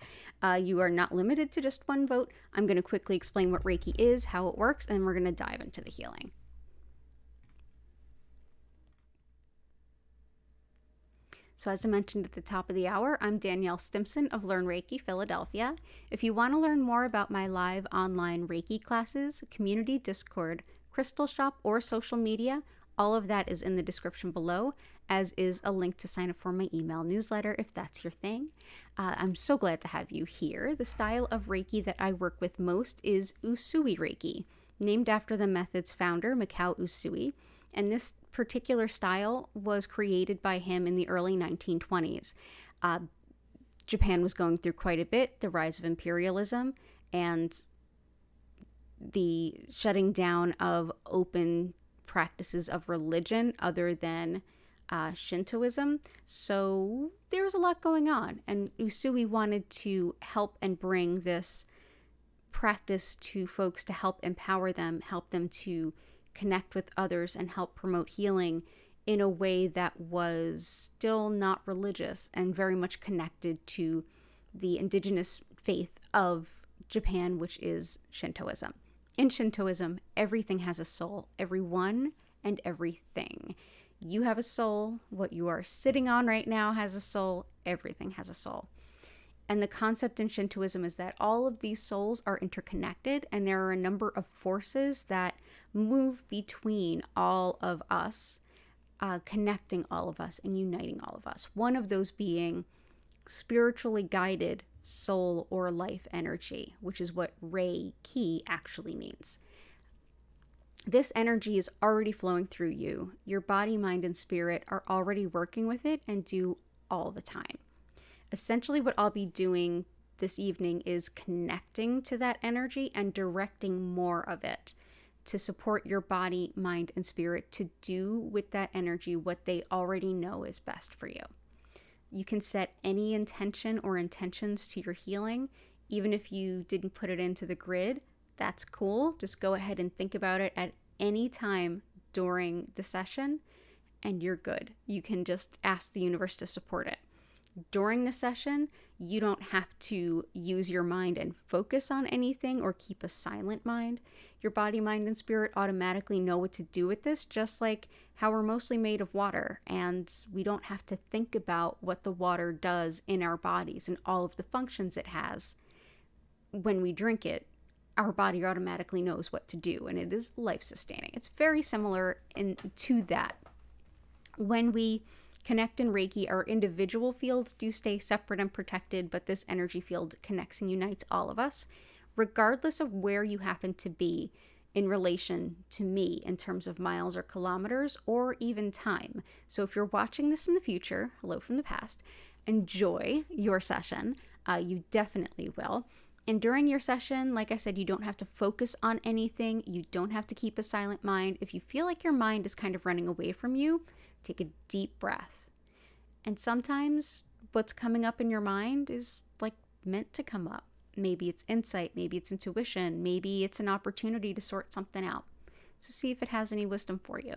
You are not limited to just one vote. I'm going to quickly explain what Reiki is, how it works, and we're going to dive into the healing. So as I mentioned at the top of the hour, I'm Danielle Stimpson of Learn Reiki Philadelphia. If you want to learn more about my live online Reiki classes, community Discord, crystal shop, or social media, all of that is in the description below, as is a link to sign up for my email newsletter if that's your thing. I'm so glad to have you here. The style of Reiki that I work with most is Usui Reiki, named after the method's founder, Mikao Usui. And this particular style was created by him in the early 1920s. Japan was going through quite a bit, the rise of imperialism and the shutting down of open practices of religion other than Shintoism. So there was a lot going on, and Usui wanted to help and bring this practice to folks to help empower them, help them to connect with others, and help promote healing in a way that was still not religious and very much connected to the indigenous faith of Japan, which is Shintoism. In Shintoism, everything has a soul, everyone and everything. You have a soul. What you are sitting on right now has a soul. Everything has a soul. And the concept in Shintoism is that all of these souls are interconnected, and there are a number of forces that move between all of us, connecting all of us and uniting all of us. One of those being spiritually guided soul or life energy, which is what Reiki actually means. This energy is already flowing through you. Your body, mind, and spirit are already working with it and do all the time. Essentially, what I'll be doing this evening is connecting to that energy and directing more of it to support your body, mind, and spirit to do with that energy what they already know is best for you. You can set any intention or intentions to your healing, even if you didn't put it into the grid. That's cool. Just go ahead and think about it at any time during the session, and you're good. You can just ask the universe to support it. During the session, you don't have to use your mind and focus on anything or keep a silent mind. Your body, mind, and spirit automatically know what to do with this, just like how we're mostly made of water, and we don't have to think about what the water does in our bodies and all of the functions it has. When we drink it, our body automatically knows what to do, and it is life-sustaining. It's very similar to that. When we connect in Reiki, our individual fields do stay separate and protected, but this energy field connects and unites all of us, regardless of where you happen to be in relation to me in terms of miles or kilometers or even time. So if you're watching this in the future, hello from the past, enjoy your session. You definitely will. And during your session, like I said, you don't have to focus on anything. You don't have to keep a silent mind. If you feel like your mind is kind of running away from you, take a deep breath. And sometimes what's coming up in your mind is like meant to come up. Maybe it's insight, maybe it's intuition, maybe it's an opportunity to sort something out. So see if it has any wisdom for you.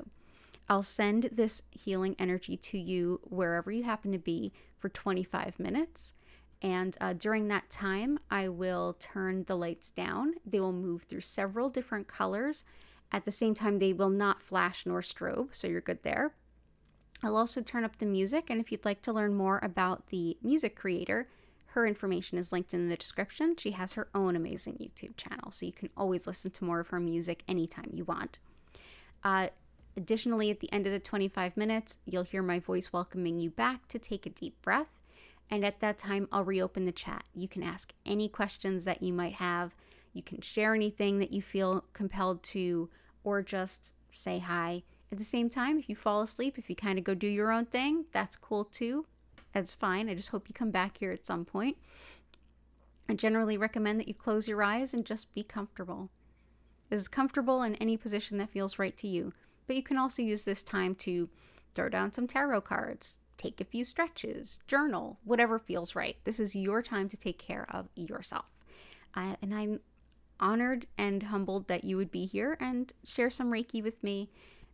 I'll send this healing energy to you wherever you happen to be for 25 minutes. And during that time, I will turn the lights down. They will move through several different colors. At the same time, they will not flash nor strobe, so you're good there. I'll also turn up the music, and if you'd like to learn more about the music creator, her information is linked in the description. She has her own amazing YouTube channel, so you can always listen to more of her music anytime you want. Additionally, at the end of the 25 minutes, you'll hear my voice welcoming you back to take a deep breath. And at that time, I'll reopen the chat. You can ask any questions that you might have. You can share anything that you feel compelled to, or just say hi. At the same time, if you fall asleep, if you kind of go do your own thing, that's cool too. That's fine. I just hope you come back here at some point. I generally recommend that you close your eyes and just be comfortable. This is comfortable in any position that feels right to you. But you can also use this time to throw down some tarot cards, take a few stretches, journal, whatever feels right. This is your time to take care of yourself. And I'm honored and humbled that you would be here and share some Reiki with me.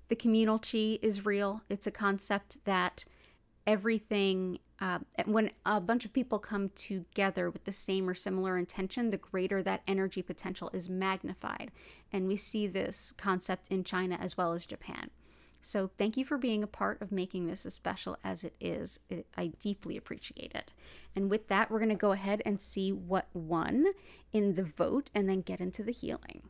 The communal chi is real. It's a concept that everything, when a bunch of people come together with the same or similar intention, the greater that energy potential is magnified. And we see this concept in China as well as Japan. So thank you for being a part of making this as special as it is. I deeply appreciate it. And with that, we're going to go ahead and see what won in the vote and then get into the healing.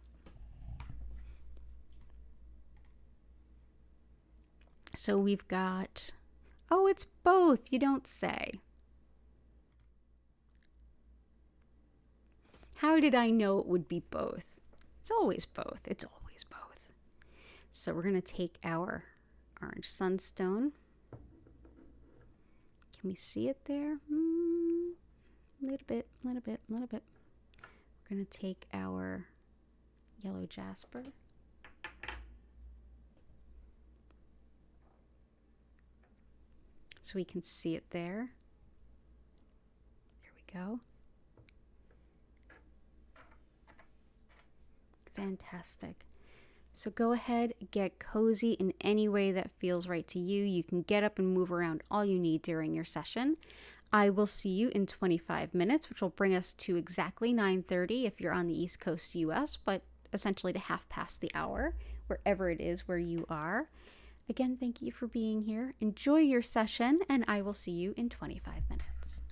So we've got, oh, it's both, you don't say. How did I know it would be both? It's always both. It's always both. So we're going to take our orange sunstone. Can we see it there? Little bit. We're going to take our yellow jasper. So we can see it there. There we go. Fantastic. So go ahead, get cozy in any way that feels right to you. You can get up and move around all you need during your session. I will see you in 25 minutes, which will bring us to exactly 9:30 if you're on the East Coast US, but essentially to half past the hour, wherever it is where you are. Again, thank you for being here. Enjoy your session, and I will see you in 25 minutes.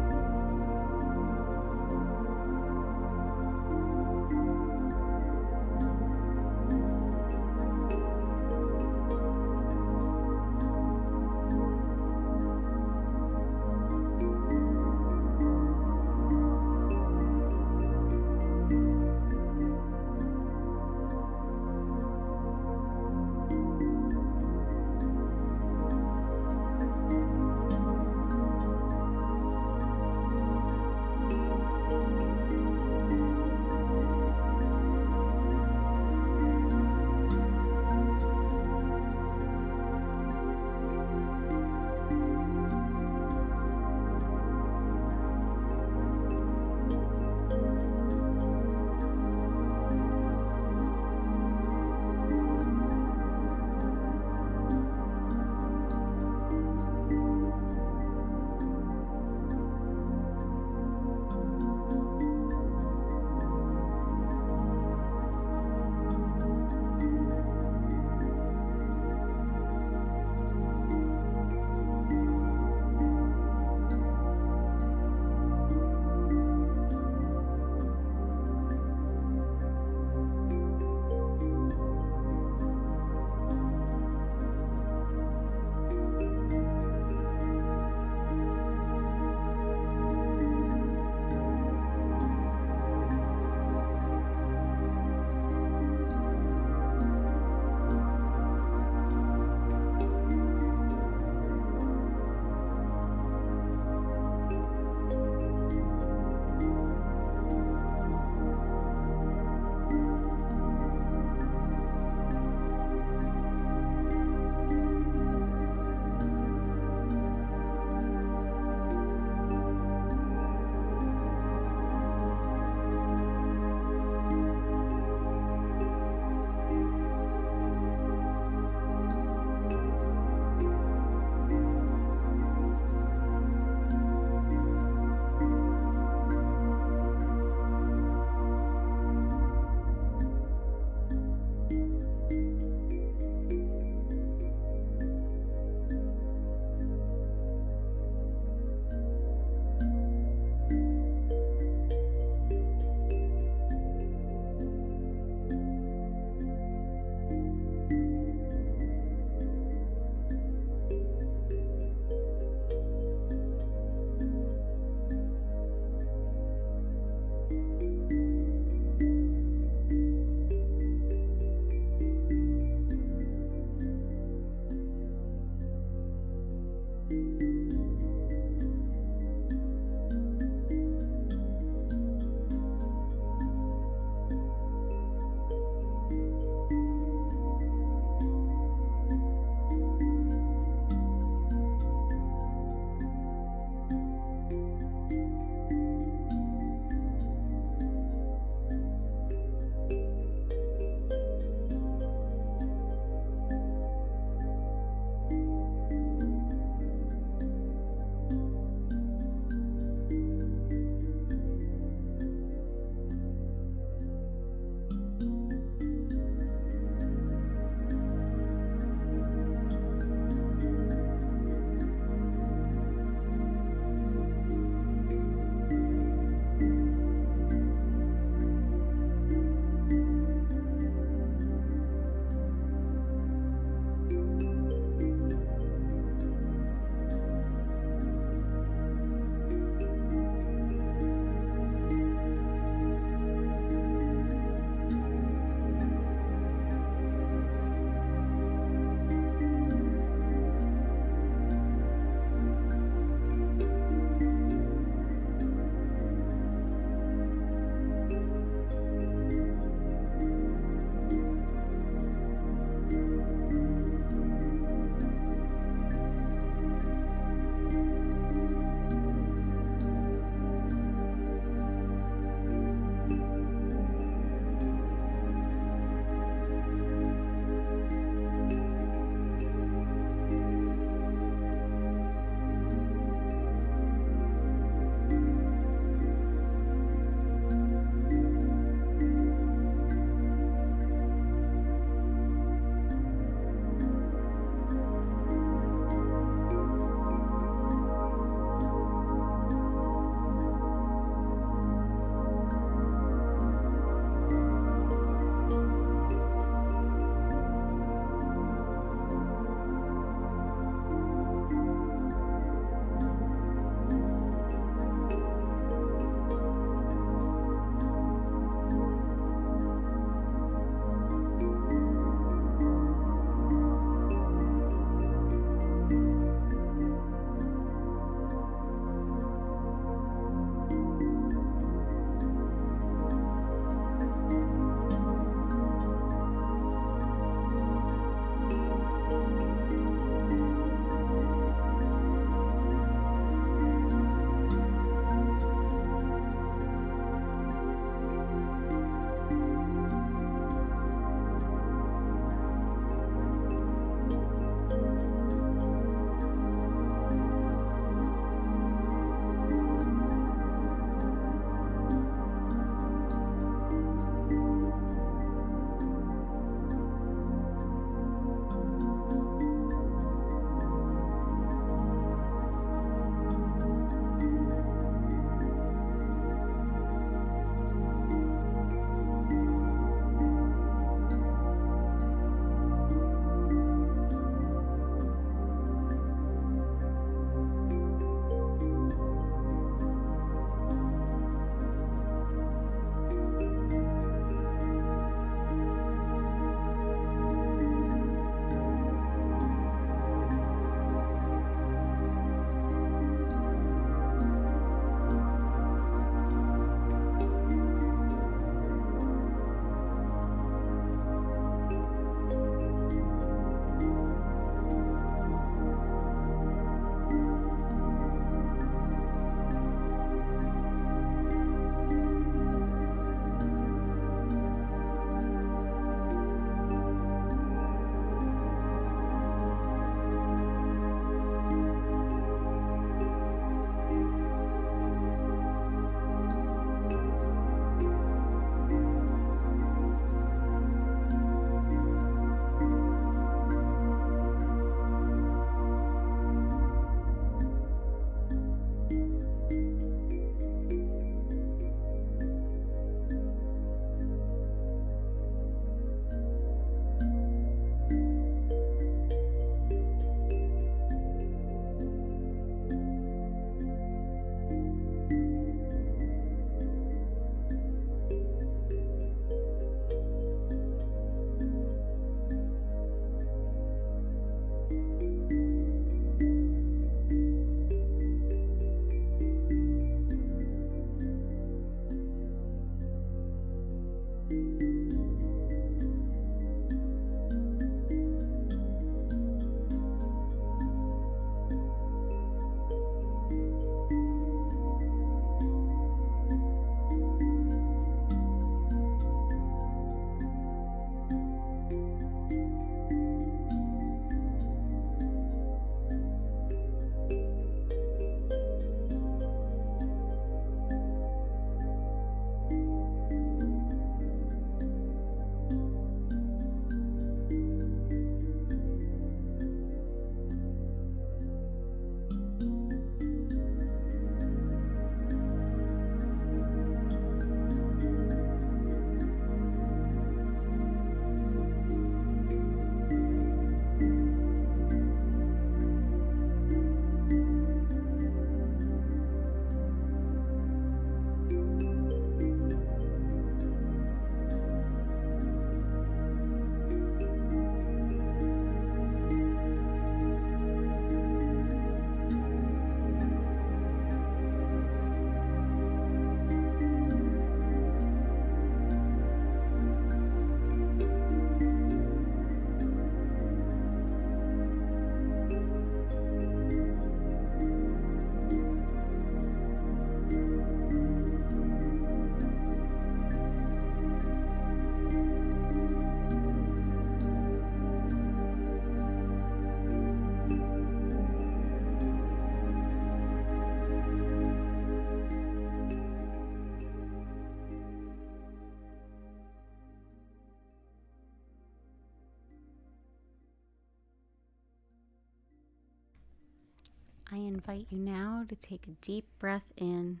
I invite you now to take a deep breath in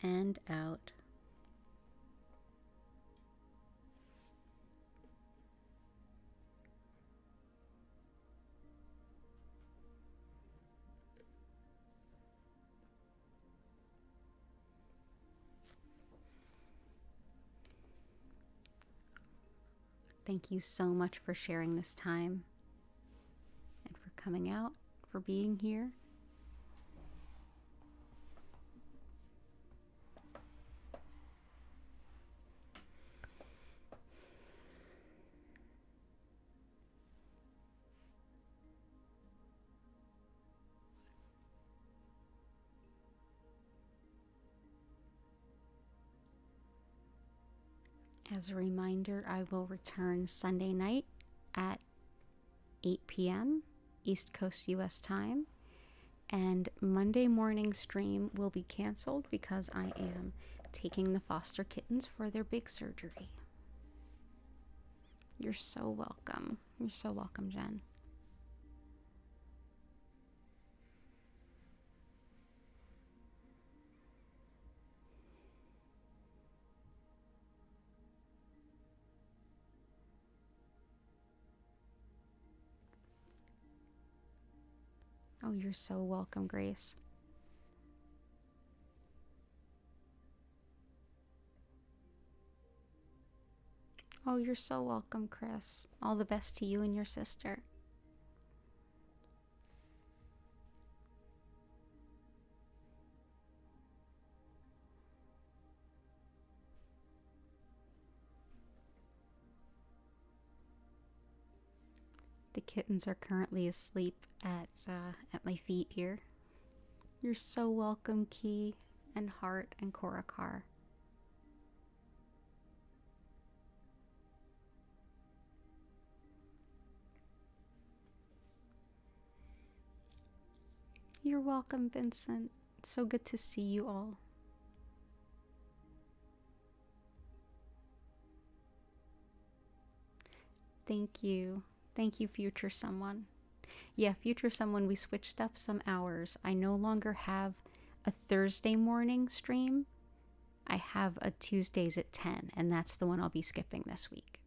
and out. Thank you so much for sharing this time and for coming out, for being here. As a reminder, I will return Sunday night at 8 p.m. East Coast US time, and Monday morning stream will be canceled because I am taking the foster kittens for their big surgery. You're so welcome. You're so welcome, Jen. Oh, you're so welcome, Grace. Oh, you're so welcome, Chris. All the best to you and your sister. The kittens are currently asleep at my feet here. You're so welcome, Key and Heart and Korakar. You're welcome, Vincent. It's so good to see you all. Thank you. Thank you, future someone. Yeah, future someone, we switched up some hours. I no longer have a Thursday morning stream. I have a Tuesdays at 10, and that's the one I'll be skipping this week.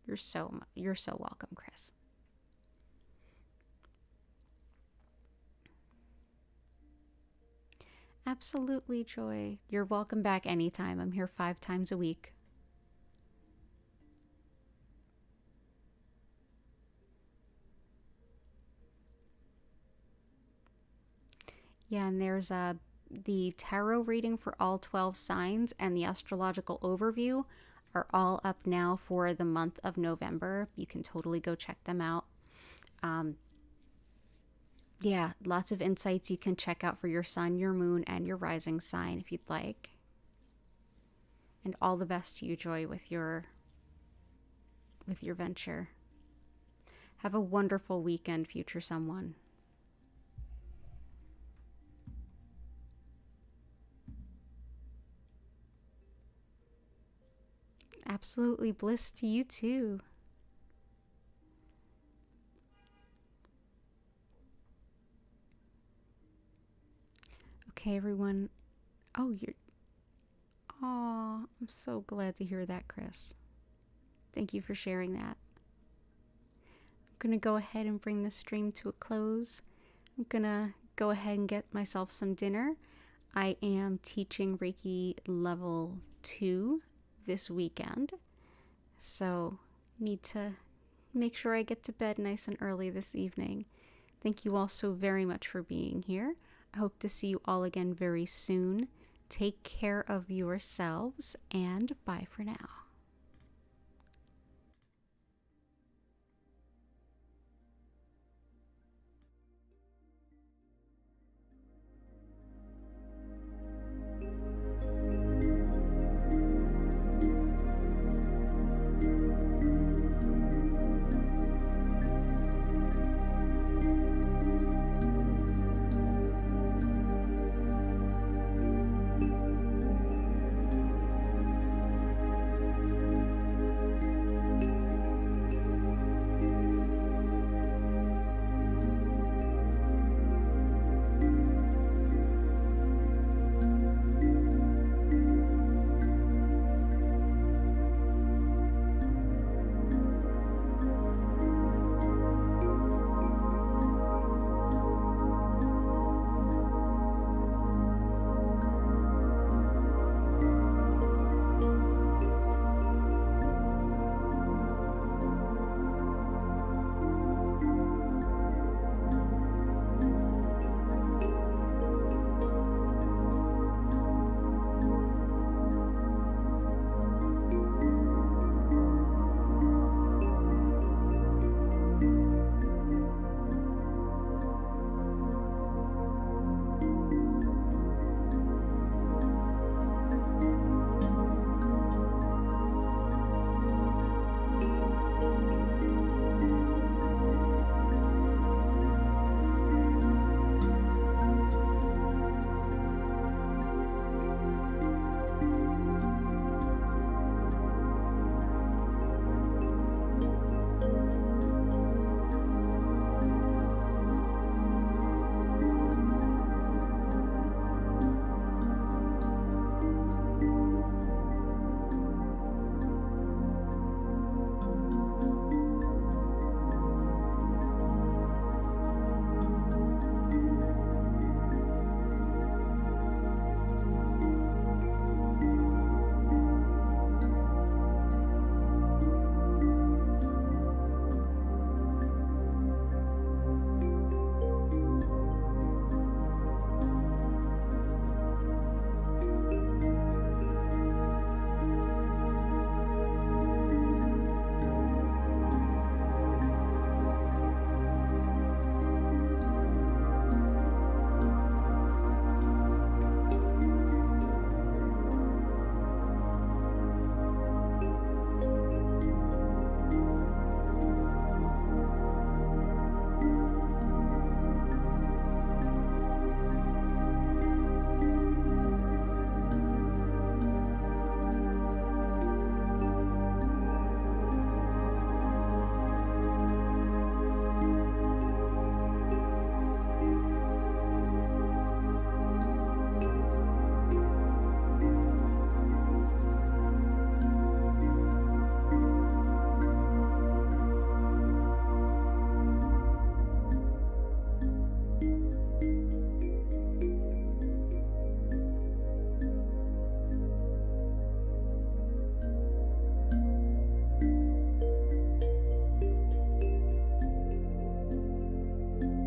You're so welcome, Chris. Absolutely, Joy. You're welcome back anytime. I'm here 5 times a week. Yeah, and there's the tarot reading for all 12 signs and the astrological overview are all up now for the month of November. You can totally go check them out. Yeah, lots of insights you can check out for your sun, your moon, and your rising sign if you'd like. And all the best to you, Joy, with your venture. Have a wonderful weekend, future someone. Absolutely, bliss to you too. Okay, everyone. Oh, I'm so glad to hear that, Chris. Thank you for sharing that. I'm going to go ahead and bring the stream to a close. I'm going to go ahead and get myself some dinner. I am teaching Reiki level 2 this weekend, so need to make sure I get to bed nice and early this evening. Thank you all so very much for being here. I hope to see you all again very soon. Take care of yourselves, and bye for now.